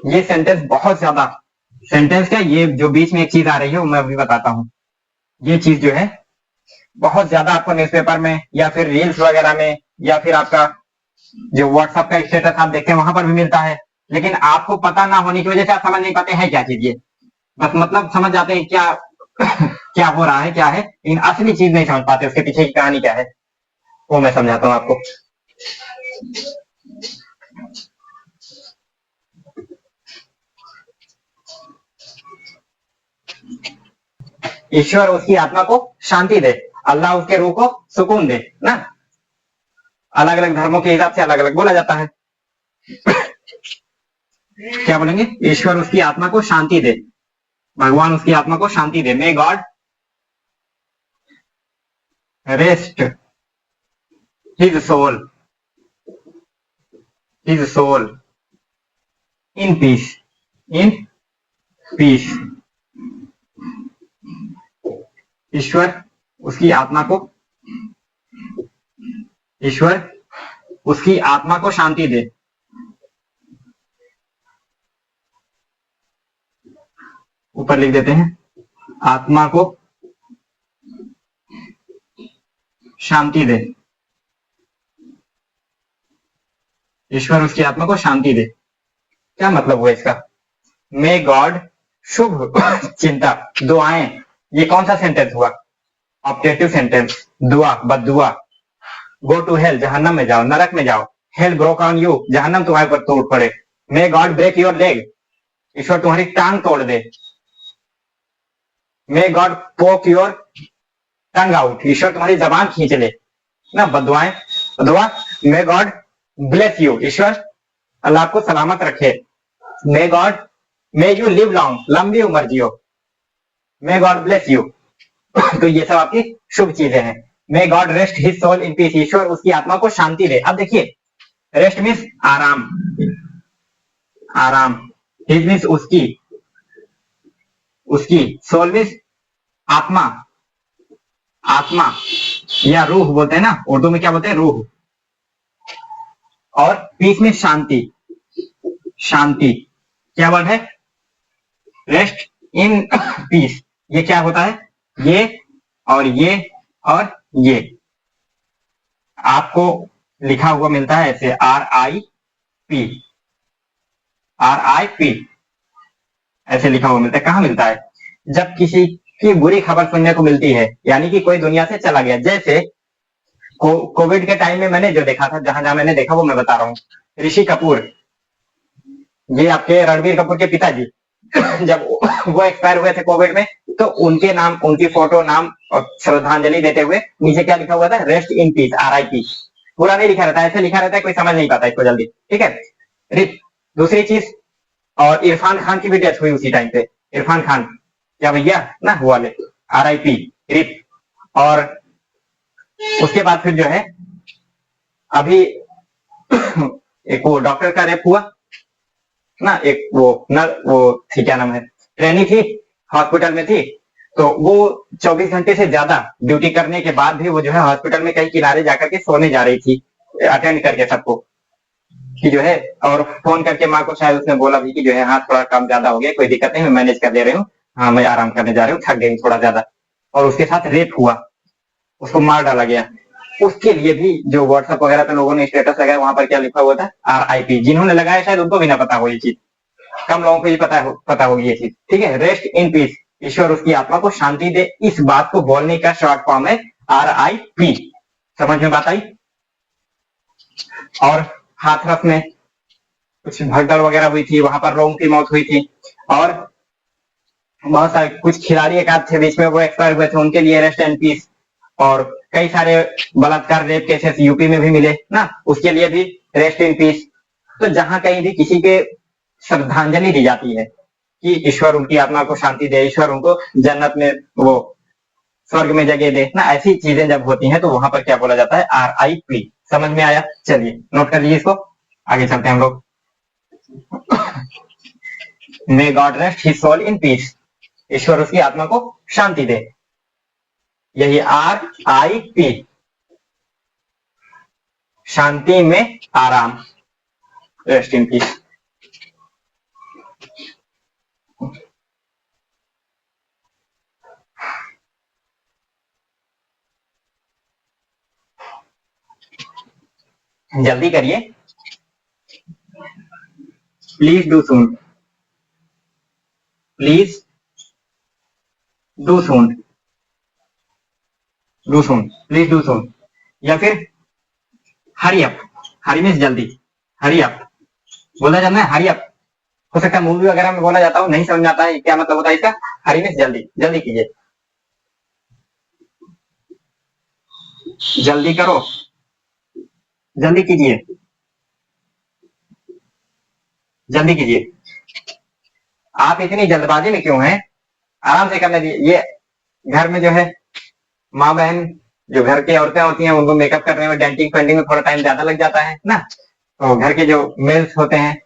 ये सेंटेंस बहुत ज्यादा, सेंटेंस क्या, ये जो बीच में एक चीज आ रही है वो मैं अभी बताता हूँ। ये चीज जो है बहुत ज्यादा आपको न्यूज़पेपर में या फिर रील्स वगैरह में या फिर आपका जो व्हाट्सएप का स्टेटस आप देखते हैं वहां पर भी मिलता है, लेकिन आपको पता ना होने की वजह से आप समझ नहीं पाते हैं क्या चीज ये। बस मतलब समझ जाते हैं क्या क्या हो रहा है, क्या है, लेकिन असली चीज नहीं समझ पाते, उसके पीछे की कहानी क्या है, वो मैं समझाता हूँ आपको। ईश्वर उसकी आत्मा को शांति दे, अल्लाह उसके रूह को सुकून दे ना, अलग अलग धर्मों के हिसाब से अलग अलग बोला जाता है। क्या बोलेंगे? ईश्वर उसकी आत्मा को शांति दे, भगवान उसकी आत्मा को शांति दे। May God rest his soul, his soul in peace, in peace. ईश्वर उसकी आत्मा को, ईश्वर उसकी आत्मा को शांति दे। ऊपर लिख देते हैं, आत्मा को शांति दे, ईश्वर उसकी आत्मा को शांति दे। क्या मतलब हुआ इसका? मे गॉड, शुभ चिंता, दुआएं। ये कौन सा सेंटेंस हुआ? ऑब्जेक्टिव सेंटेंस, दुआ, बद्दुआ। गो टू हेल, जहन्नम में जाओ, नरक में जाओ। हेल ब्रोक ऑन यू, जहन्नम तुम्हारे पर टूट पड़े। May God break your leg, ईश्वर तुम्हारी टांग तोड़ दे। May God poke your tongue out, ईश्वर तुम्हारी जबान खींच ले ना, बदुआएं। दुआ, मे गॉड ब्लेस यू, ईश्वर अल्लाह आपको सलामत रखे। May God, may you live long, लंबी उम्र जियो। May God bless you. तो ये सब आपकी शुभ चीजें हैं। May God rest his soul in peace, ईश्वर उसकी आत्मा को शांति दे। अब देखिए, रेस्ट मीन्स आराम, आराम। हिज मीन्स उसकी, उसकी। सोल मीन्स आत्मा, आत्मा या रूह बोलते हैं ना, उर्दू में क्या बोलते हैं? रूह। और पीस में शांति, शांति। क्या वर्ड है? Rest in peace. ये क्या होता है? ये और ये और ये आपको लिखा हुआ मिलता है ऐसे, RIP, RIP ऐसे लिखा हुआ मिलता है। कहाँ मिलता है? जब किसी की बुरी खबर सुनने को मिलती है, यानी कि कोई दुनिया से चला गया। जैसे कोविड के टाइम में मैंने जो देखा था, जहां जहां मैंने देखा वो मैं बता रहा हूँ। ऋषि कपूर, ये आपके रणबीर कपूर के पिताजी, जब वो एक्सपायर हुए थे कोविड में, तो उनके नाम, उनकी फोटो, नाम और श्रद्धांजलि देते हुए नीचे क्या लिखा हुआ था? Rest in peace, RIP। पूरा नहीं लिखा रहता, ऐसे लिखा रहता है, कोई समझ नहीं पाता इसको जल्दी, ठीक है। दूसरी चीज, और इरफान खान की भी डेथ हुई उसी टाइम पे। इरफान खान, क्या भैया ना, वो वाले, RIP, रिप। और उसके बाद फिर जो है, अभी एक वो डॉक्टर का रेप हुआ ना, एक वो थी, क्या नाम है, ट्रेनी थी, हॉस्पिटल में थी, तो वो 24 घंटे से ज्यादा ड्यूटी करने के बाद भी वो जो है हॉस्पिटल में कहीं किनारे जाकर के सोने जा रही थी, अटेंड करके सबको। कि जो है, और फोन करके माँ को शायद उसने बोला भी कि जो है हाँ थोड़ा काम ज्यादा हो गया, कोई दिक्कत नहीं, मैं मैनेज कर ले रही हूँ, हाँ मैं आराम करने जा रही हूँ, थक गई थोड़ा ज्यादा। और उसके साथ रेप हुआ, उसको मार डाला गया। उसके लिए भी जो व्हाट्सएप वगैरह पे लोगों ने स्टेटस लगाया, वहां पर क्या लिखा हुआ था, RIP। जिन्होंने लगाया शायद उनको भी ना पता हो ये चीज, कम लोगों को ही पता होगी ये चीज, ठीक है। रेस्ट इन पीस, ईश्वर उसकी आत्मा को शांति दे, इस बात को बोलने का शॉर्ट फॉर्म है RIP। समझ में बात आई। और हाथरस में कुछ भगदड़ वगैरह हुई थी, वहां पर लोगों की मौत हुई थी, और बहुत सारे कुछ खिलाड़ी एक आध थे बीच में, वो एक्सपायर हुए थे, उनके लिए रेस्ट एंड पीस। और कई सारे बलात्कार रेप केसेस यूपी में भी मिले ना, उसके लिए भी रेस्ट इन पीस। तो जहां कहीं भी किसी के श्रद्धांजलि दी जाती है कि ईश्वर उनकी आत्मा को शांति दे, ईश्वर उनको जन्नत में, वो स्वर्ग में जगह दे ना, ऐसी चीजें जब होती हैं तो वहां पर क्या बोला जाता है, RIP। समझ में आया। चलिए नोट कर लीजिए इसको, आगे चलते हैं हम लोग। May God rest his soul in peace, ईश्वर उसकी आत्मा को शांति दे, यही RIP, शांति में आराम, रेस्ट इन पीस। जल्दी करिए, please do soon, please do soon, do soon, please do soon, या फिर हरी अप। हरी मीन्स जल्दी, हरी अप बोला जाना है, हरी अप। हो सकता है मूवी वगैरह में बोला जाता हो, नहीं समझ में आता है क्या मतलब होता है इसका। हरी मीन्स जल्दी, जल्दी कीजिए, जल्दी करो, जल्दी कीजिए, जल्दी कीजिए। आप इतनी जल्दबाजी में क्यों हैं, आराम से करने दीजिए। ये घर में जो है माँ बहन, जो घर की औरतें होती हैं, उनको मेकअप करने में, डेंटिंग पेंटिंग में थोड़ा टाइम ज्यादा लग जाता है ना। तो घर के जो मेल्स होते हैं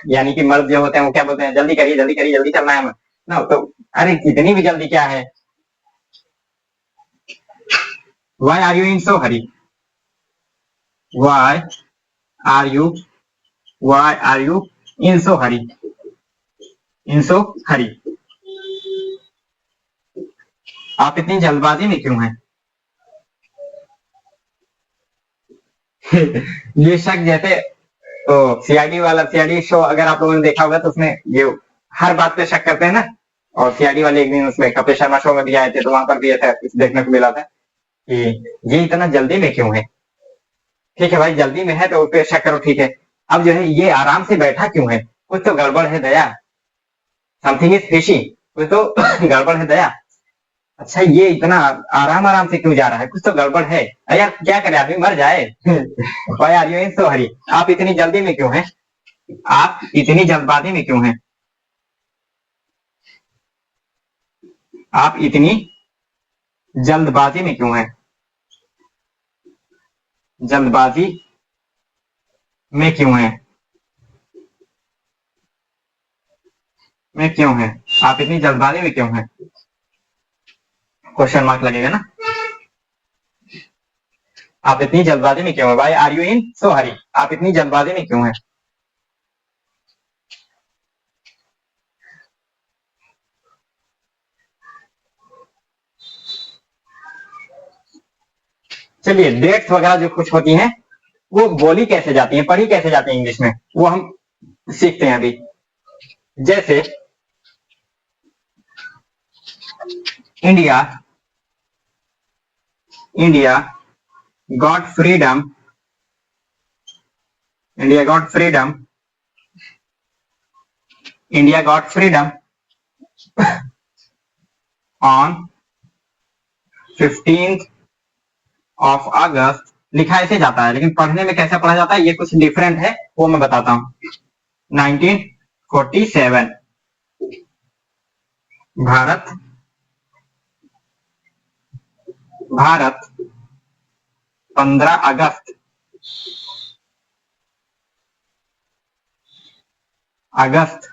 यानी कि मर्द जो होते हैं, वो क्या बोलते हैं, जल्दी करिए, जल्दी करिए, जल्दी करना है हमें ना। तो अरे इतनी भी जल्दी क्या है, why are you in so hurry, why are you, why are you in so hurry, in so hurry, आप इतनी जल्दबाजी में क्यों हैं। ये शक जैसे, तो CID वाला, CID शो अगर आप लोगों ने देखा होगा तो उसमें ये हर बात पे शक करते हैं ना। और CID वाले एक दिन उसमें कपिल शर्मा शो में भी आए थे, तो वहां पर भी ऐसा कुछ देखने को मिला था कि ये इतना जल्दी में क्यों है। ठीक है भाई, जल्दी में है तो उस पर शक करो, ठीक है। अब जो है ये आराम से बैठा क्यों है, कुछ तो गड़बड़ है दया, समथिंग इज फिशी, कुछ तो गड़बड़ है दया। अच्छा ये इतना आराम आराम से क्यों जा रहा है, कुछ तो गड़बड़ है। अरे यार क्या करे, आदमी मर जाए। भाई are you in so hurry, आप इतनी जल्दी में क्यों हैं, आप इतनी जल्दबाजी में क्यों हैं, आप इतनी जल्दबाजी में क्यों हैं, जल्दबाजी में क्यों हैं, में क्यों हैं, आप इतनी जल्दबाजी में क्यों हैं, क्वेश्चन मार्क लगेगा ना। आप इतनी जल्दबाजी में क्यों हैं, Y are you in so hurry, आप इतनी जल्दबाजी में क्यों हैं। चलिए डेट्स वगैरह जो कुछ होती हैं, वो बोली कैसे जाती हैं, पढ़ी कैसे जाती है इंग्लिश में, वो हम सीखते हैं अभी। जैसे India, India got freedom, India got freedom, India got freedom on 15th of अगस्त, लिखा ऐसे जाता है, लेकिन पढ़ने में कैसे पढ़ा जाता है ये कुछ डिफरेंट है, वो मैं बताता हूं। 1947, भारत, भारत 15 अगस्त, अगस्त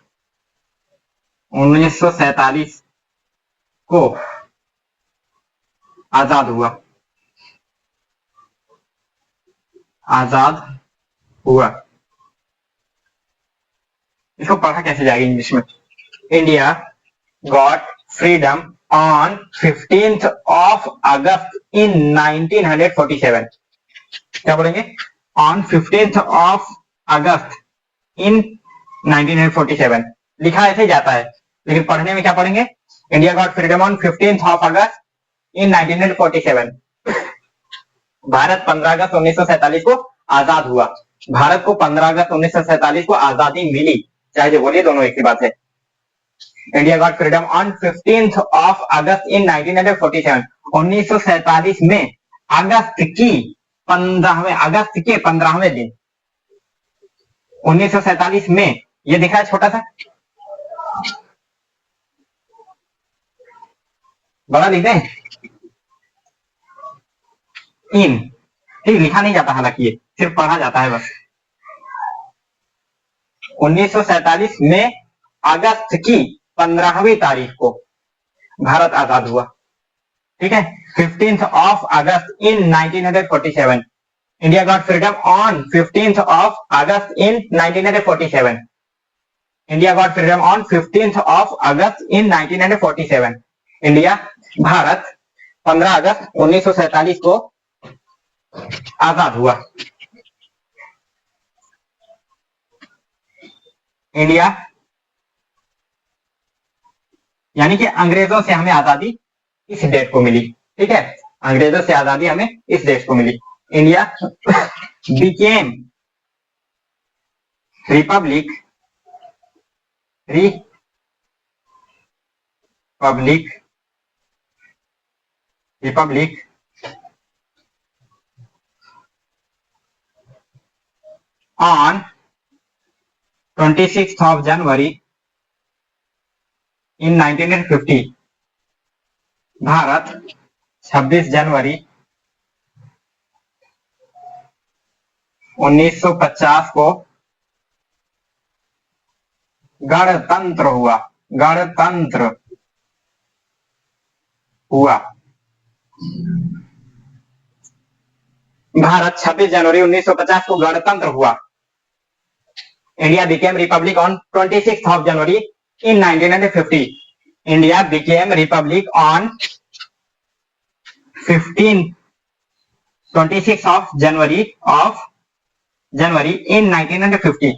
1947 को आजाद हुआ, आजाद हुआ। इसको पढ़ा कैसे जाएगा इंग्लिश में? India got freedom on 15th of August in 1947. क्या बोलेंगे? On 15th of August in 1947. लिखा ऐसे ही जाता है, लेकिन पढ़ने में क्या पढ़ेंगे? India got freedom on 15th of August in 1947. Bharat 15 अगस्त 1947 को आजाद हुआ। भारत को 15 अगस्त 1947 को आजादी मिली, चाहे जो बोलिए दोनों एक ही बात है। India got freedom on 15th of August in 1947. 1947 में अगस्त के 15वें दिन 1947 में, ये दिखा है छोटा सा, बड़ा लिख दें? इन, ठीक, लिखा नहीं जाता, हालांकि ये सिर्फ पढ़ा जाता है बस। 1947 में अगस्त की 15वीं तारीख को भारत आजाद हुआ, ठीक है। 15th of August in 1947. India got freedom on 15th of August in 1947. India got freedom on 15th of August in 1947. India, Bharat 15 अगस्त 1947 को आजाद हुआ। इंडिया, यानी कि अंग्रेजों से हमें आजादी इस डेट को मिली, ठीक है, अंग्रेजों से आजादी हमें इस डेट को मिली। India became republic on 26th of January in 1950. भारत 26 जनवरी 1950 को गणतंत्र हुआ। भारत 26 जनवरी 1950 को गणतंत्र हुआ। India became Republic on 26th of January in 1950. India became Republic on 26th of January in 1950.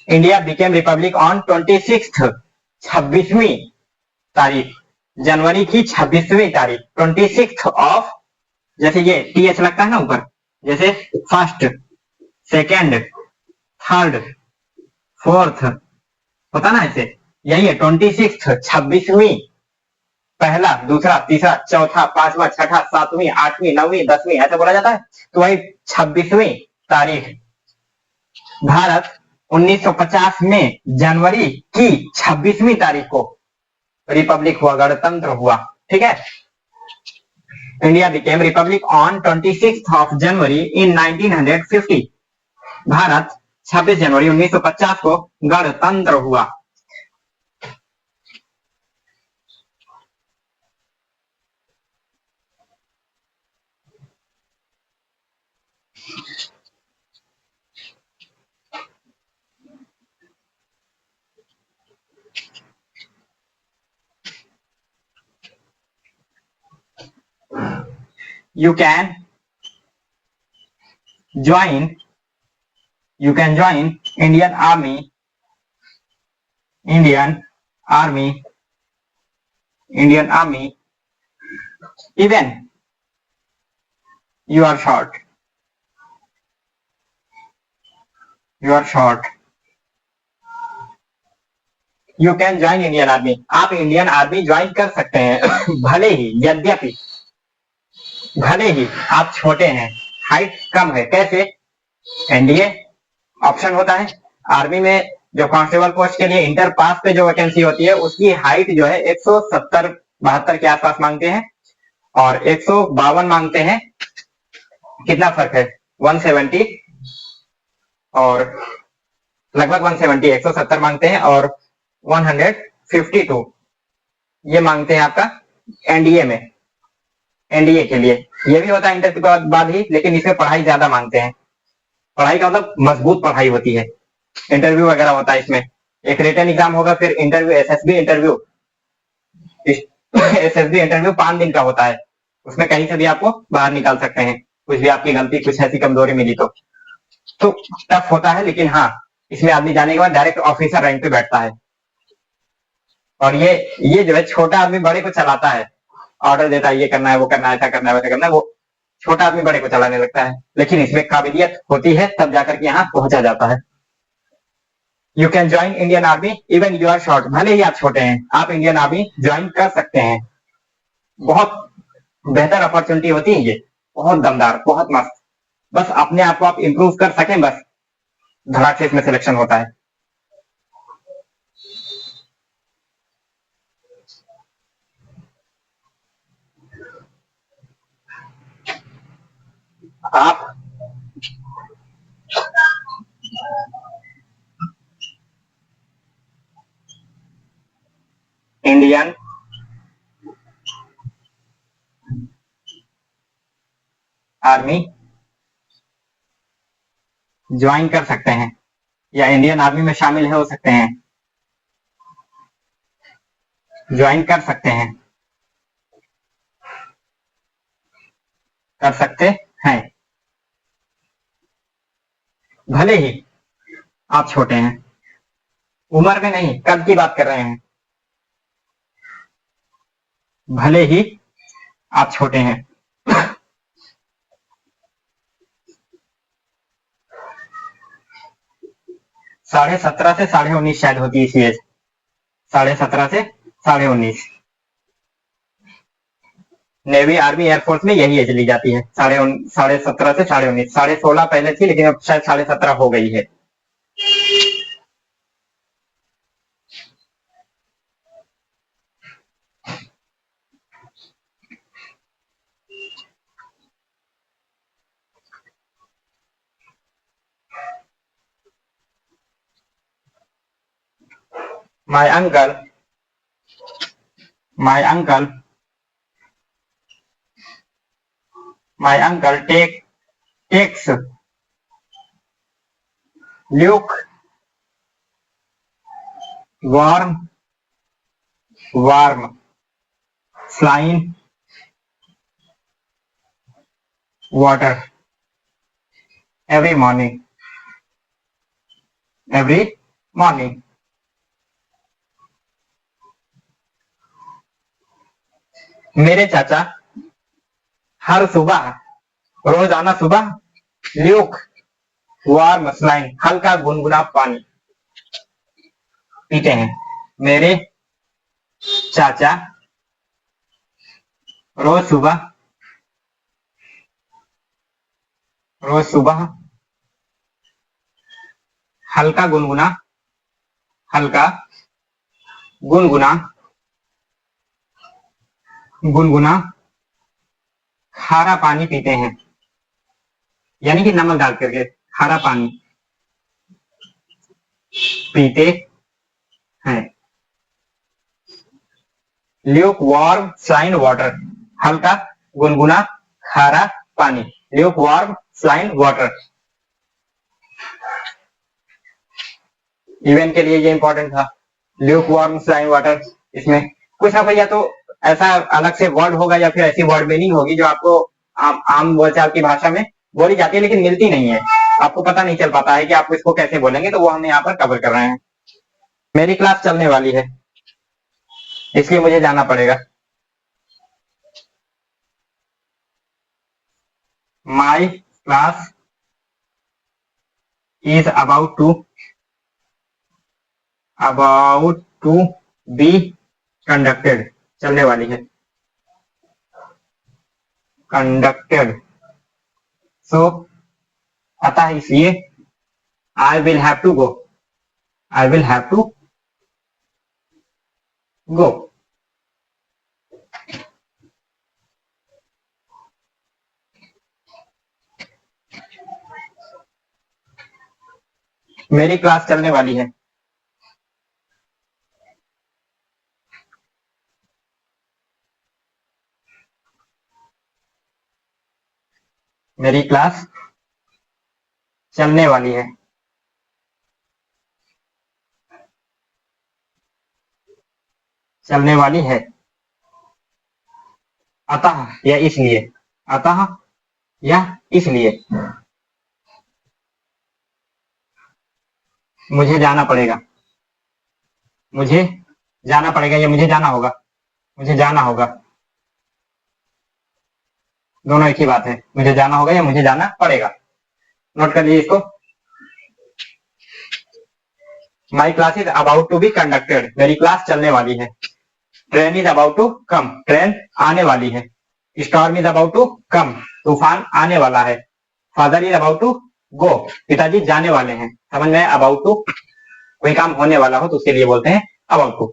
India became Republic on 26th 26वीं तारीख, जनवरी की 26वीं तारीख, 26th of, जैसे ये टीएच लगता है ना ऊपर, जैसे फर्स्ट, सेकेंड, थर्ड, फोर्थ होता ना, ऐसे यही है 26th 26वीं, पहला, दूसरा, तीसरा, चौथा, पांचवा, छठा, सातवीं, आठवीं, नौवीं, 10वीं, ऐसा बोला जाता है। तो वही 26वीं तारीख भारत 1950 में जनवरी की 26वीं तारीख को रिपब्लिक हुआ, गणतंत्र हुआ, ठीक है। India became Republic on 26th of January in 1950. भारत 26 जनवरी 1950 को गणतंत्र हुआ। You can join Indian Army even you are short. You can join Indian Army. आप इंडियन आर्मी ज्वाइन कर सकते हैं भले ही, यद्यपि, भले ही आप छोटे हैं, हाइट कम है। कैसे? एनडीए ऑप्शन होता है आर्मी में, जो कांस्टेबल पोस्ट के लिए इंटर पास पे जो वैकेंसी होती है उसकी हाइट जो है 170-72 के आसपास मांगते हैं और 152 मांगते हैं। कितना फर्क है? 170 और लगभग 170, 170 मांगते हैं और 152 ये मांगते हैं आपका एनडीए में। एनडीए के लिए ये भी होता है इंटर के बाद ही, लेकिन इसमें पढ़ाई ज्यादा मांगते हैं। पढ़ाई का मतलब मजबूत पढ़ाई होती है, इंटरव्यू वगैरह होता है इसमें, एक रिटन एग्जाम होगा, फिर interview, SSB interview. SSB interview 5 दिन का होता है, उसमें कहीं से भी आपको बाहर निकाल सकते हैं, कुछ भी आपकी गलती, कुछ ऐसी कमजोरी मिली तो टफ होता है, लेकिन हाँ, इसमें आदमी जाने के बाद डायरेक्ट ऑफिसर रैंक पे बैठता है। और ये जो है छोटा आदमी बड़े को चलाता है, ऑर्डर देता है, ये करना है, वो करना है, ऐसा करना है, वैसा करना है, वो छोटा आदमी बड़े को चलाने लगता है। लेकिन इसमें काबिलियत होती है तब जाकर के यहाँ पहुंचा जाता है। You can join Indian Army even you are short, भले ही आप छोटे हैं, आप इंडियन आर्मी ज्वाइन कर सकते हैं। बहुत बेहतर अपॉर्चुनिटी होती है ये, बहुत दमदार, बहुत मस्त। बस अपने आप को आप इम्प्रूव कर सकें, बस धड़ाक से इसमें सिलेक्शन होता है। आप इंडियन आर्मी ज्वाइन कर सकते हैं, या इंडियन आर्मी में शामिल हो सकते हैं, ज्वाइन कर सकते हैं, कर सकते हैं, भले ही आप छोटे हैं। उम्र में नहीं, कब की बात कर रहे हैं, भले ही आप छोटे हैं। 17.5 से 19.5 शायद होती है इसकी एज, 17.5 से 19.5। नेवी, आर्मी, एयरफोर्स में यही एज ली जाती है, 17.5 से 19.5। 16.5 पहले थी, लेकिन अब शायद 17.5 हो गई है। My uncle, my uncle, my uncle takes lukewarm warm saline water every morning, every morning. मेरे चाचा हर सुबह, रोजाना सुबह, ल्यूक वार्म स्लाइन, हल्का गुनगुना पानी पीते हैं। मेरे चाचा रोज सुबह, रोज सुबह हल्का गुनगुना, हल्का गुनगुना, गुनगुना खारा पानी पीते हैं, यानी कि नमक डाल करके खारा पानी पीते हैं। ल्यूक वार्म स्लाइन वाटर, हल्का गुनगुना खारा पानी, lukewarm saline water. Event के लिए ये इंपॉर्टेंट था, ल्यूक वार्म स्लाइन वाटर। इसमें कुछ ना कुछ या तो ऐसा अलग से वर्ड होगा, या फिर ऐसी वर्ड मीनिंग होगी जो आपको आम बोलचाल की भाषा में बोली जाती है, लेकिन मिलती नहीं है, आपको पता नहीं चल पाता है कि आप इसको कैसे बोलेंगे, तो वो हम यहाँ पर कवर कर रहे हैं। मेरी क्लास चलने वाली है, इसलिए मुझे जाना पड़ेगा। My class is about to be conducted, चलने वाली है, कंडक्टेड। सो आता है, इसलिए I will have to go, I will have to go. मेरी क्लास चलने वाली है, मेरी क्लास चलने वाली है। चलने वाली है, अतः या इसलिए, अतः या इसलिए मुझे जाना पड़ेगा, मुझे जाना पड़ेगा या मुझे जाना होगा, मुझे जाना होगा, दोनों एक ही बात है, मुझे जाना होगा या मुझे जाना पड़ेगा। नोट कर लीजिए इसको। My class is about to be conducted, मेरी क्लास चलने वाली है। Train is about to come, train आने वाली है। Storm is about to come, तूफान आने वाला है। Father is about to go, पिताजी जाने वाले हैं। समझ में? अबाउट टू, कोई काम होने वाला हो तो उसके लिए बोलते हैं अबाउट टू।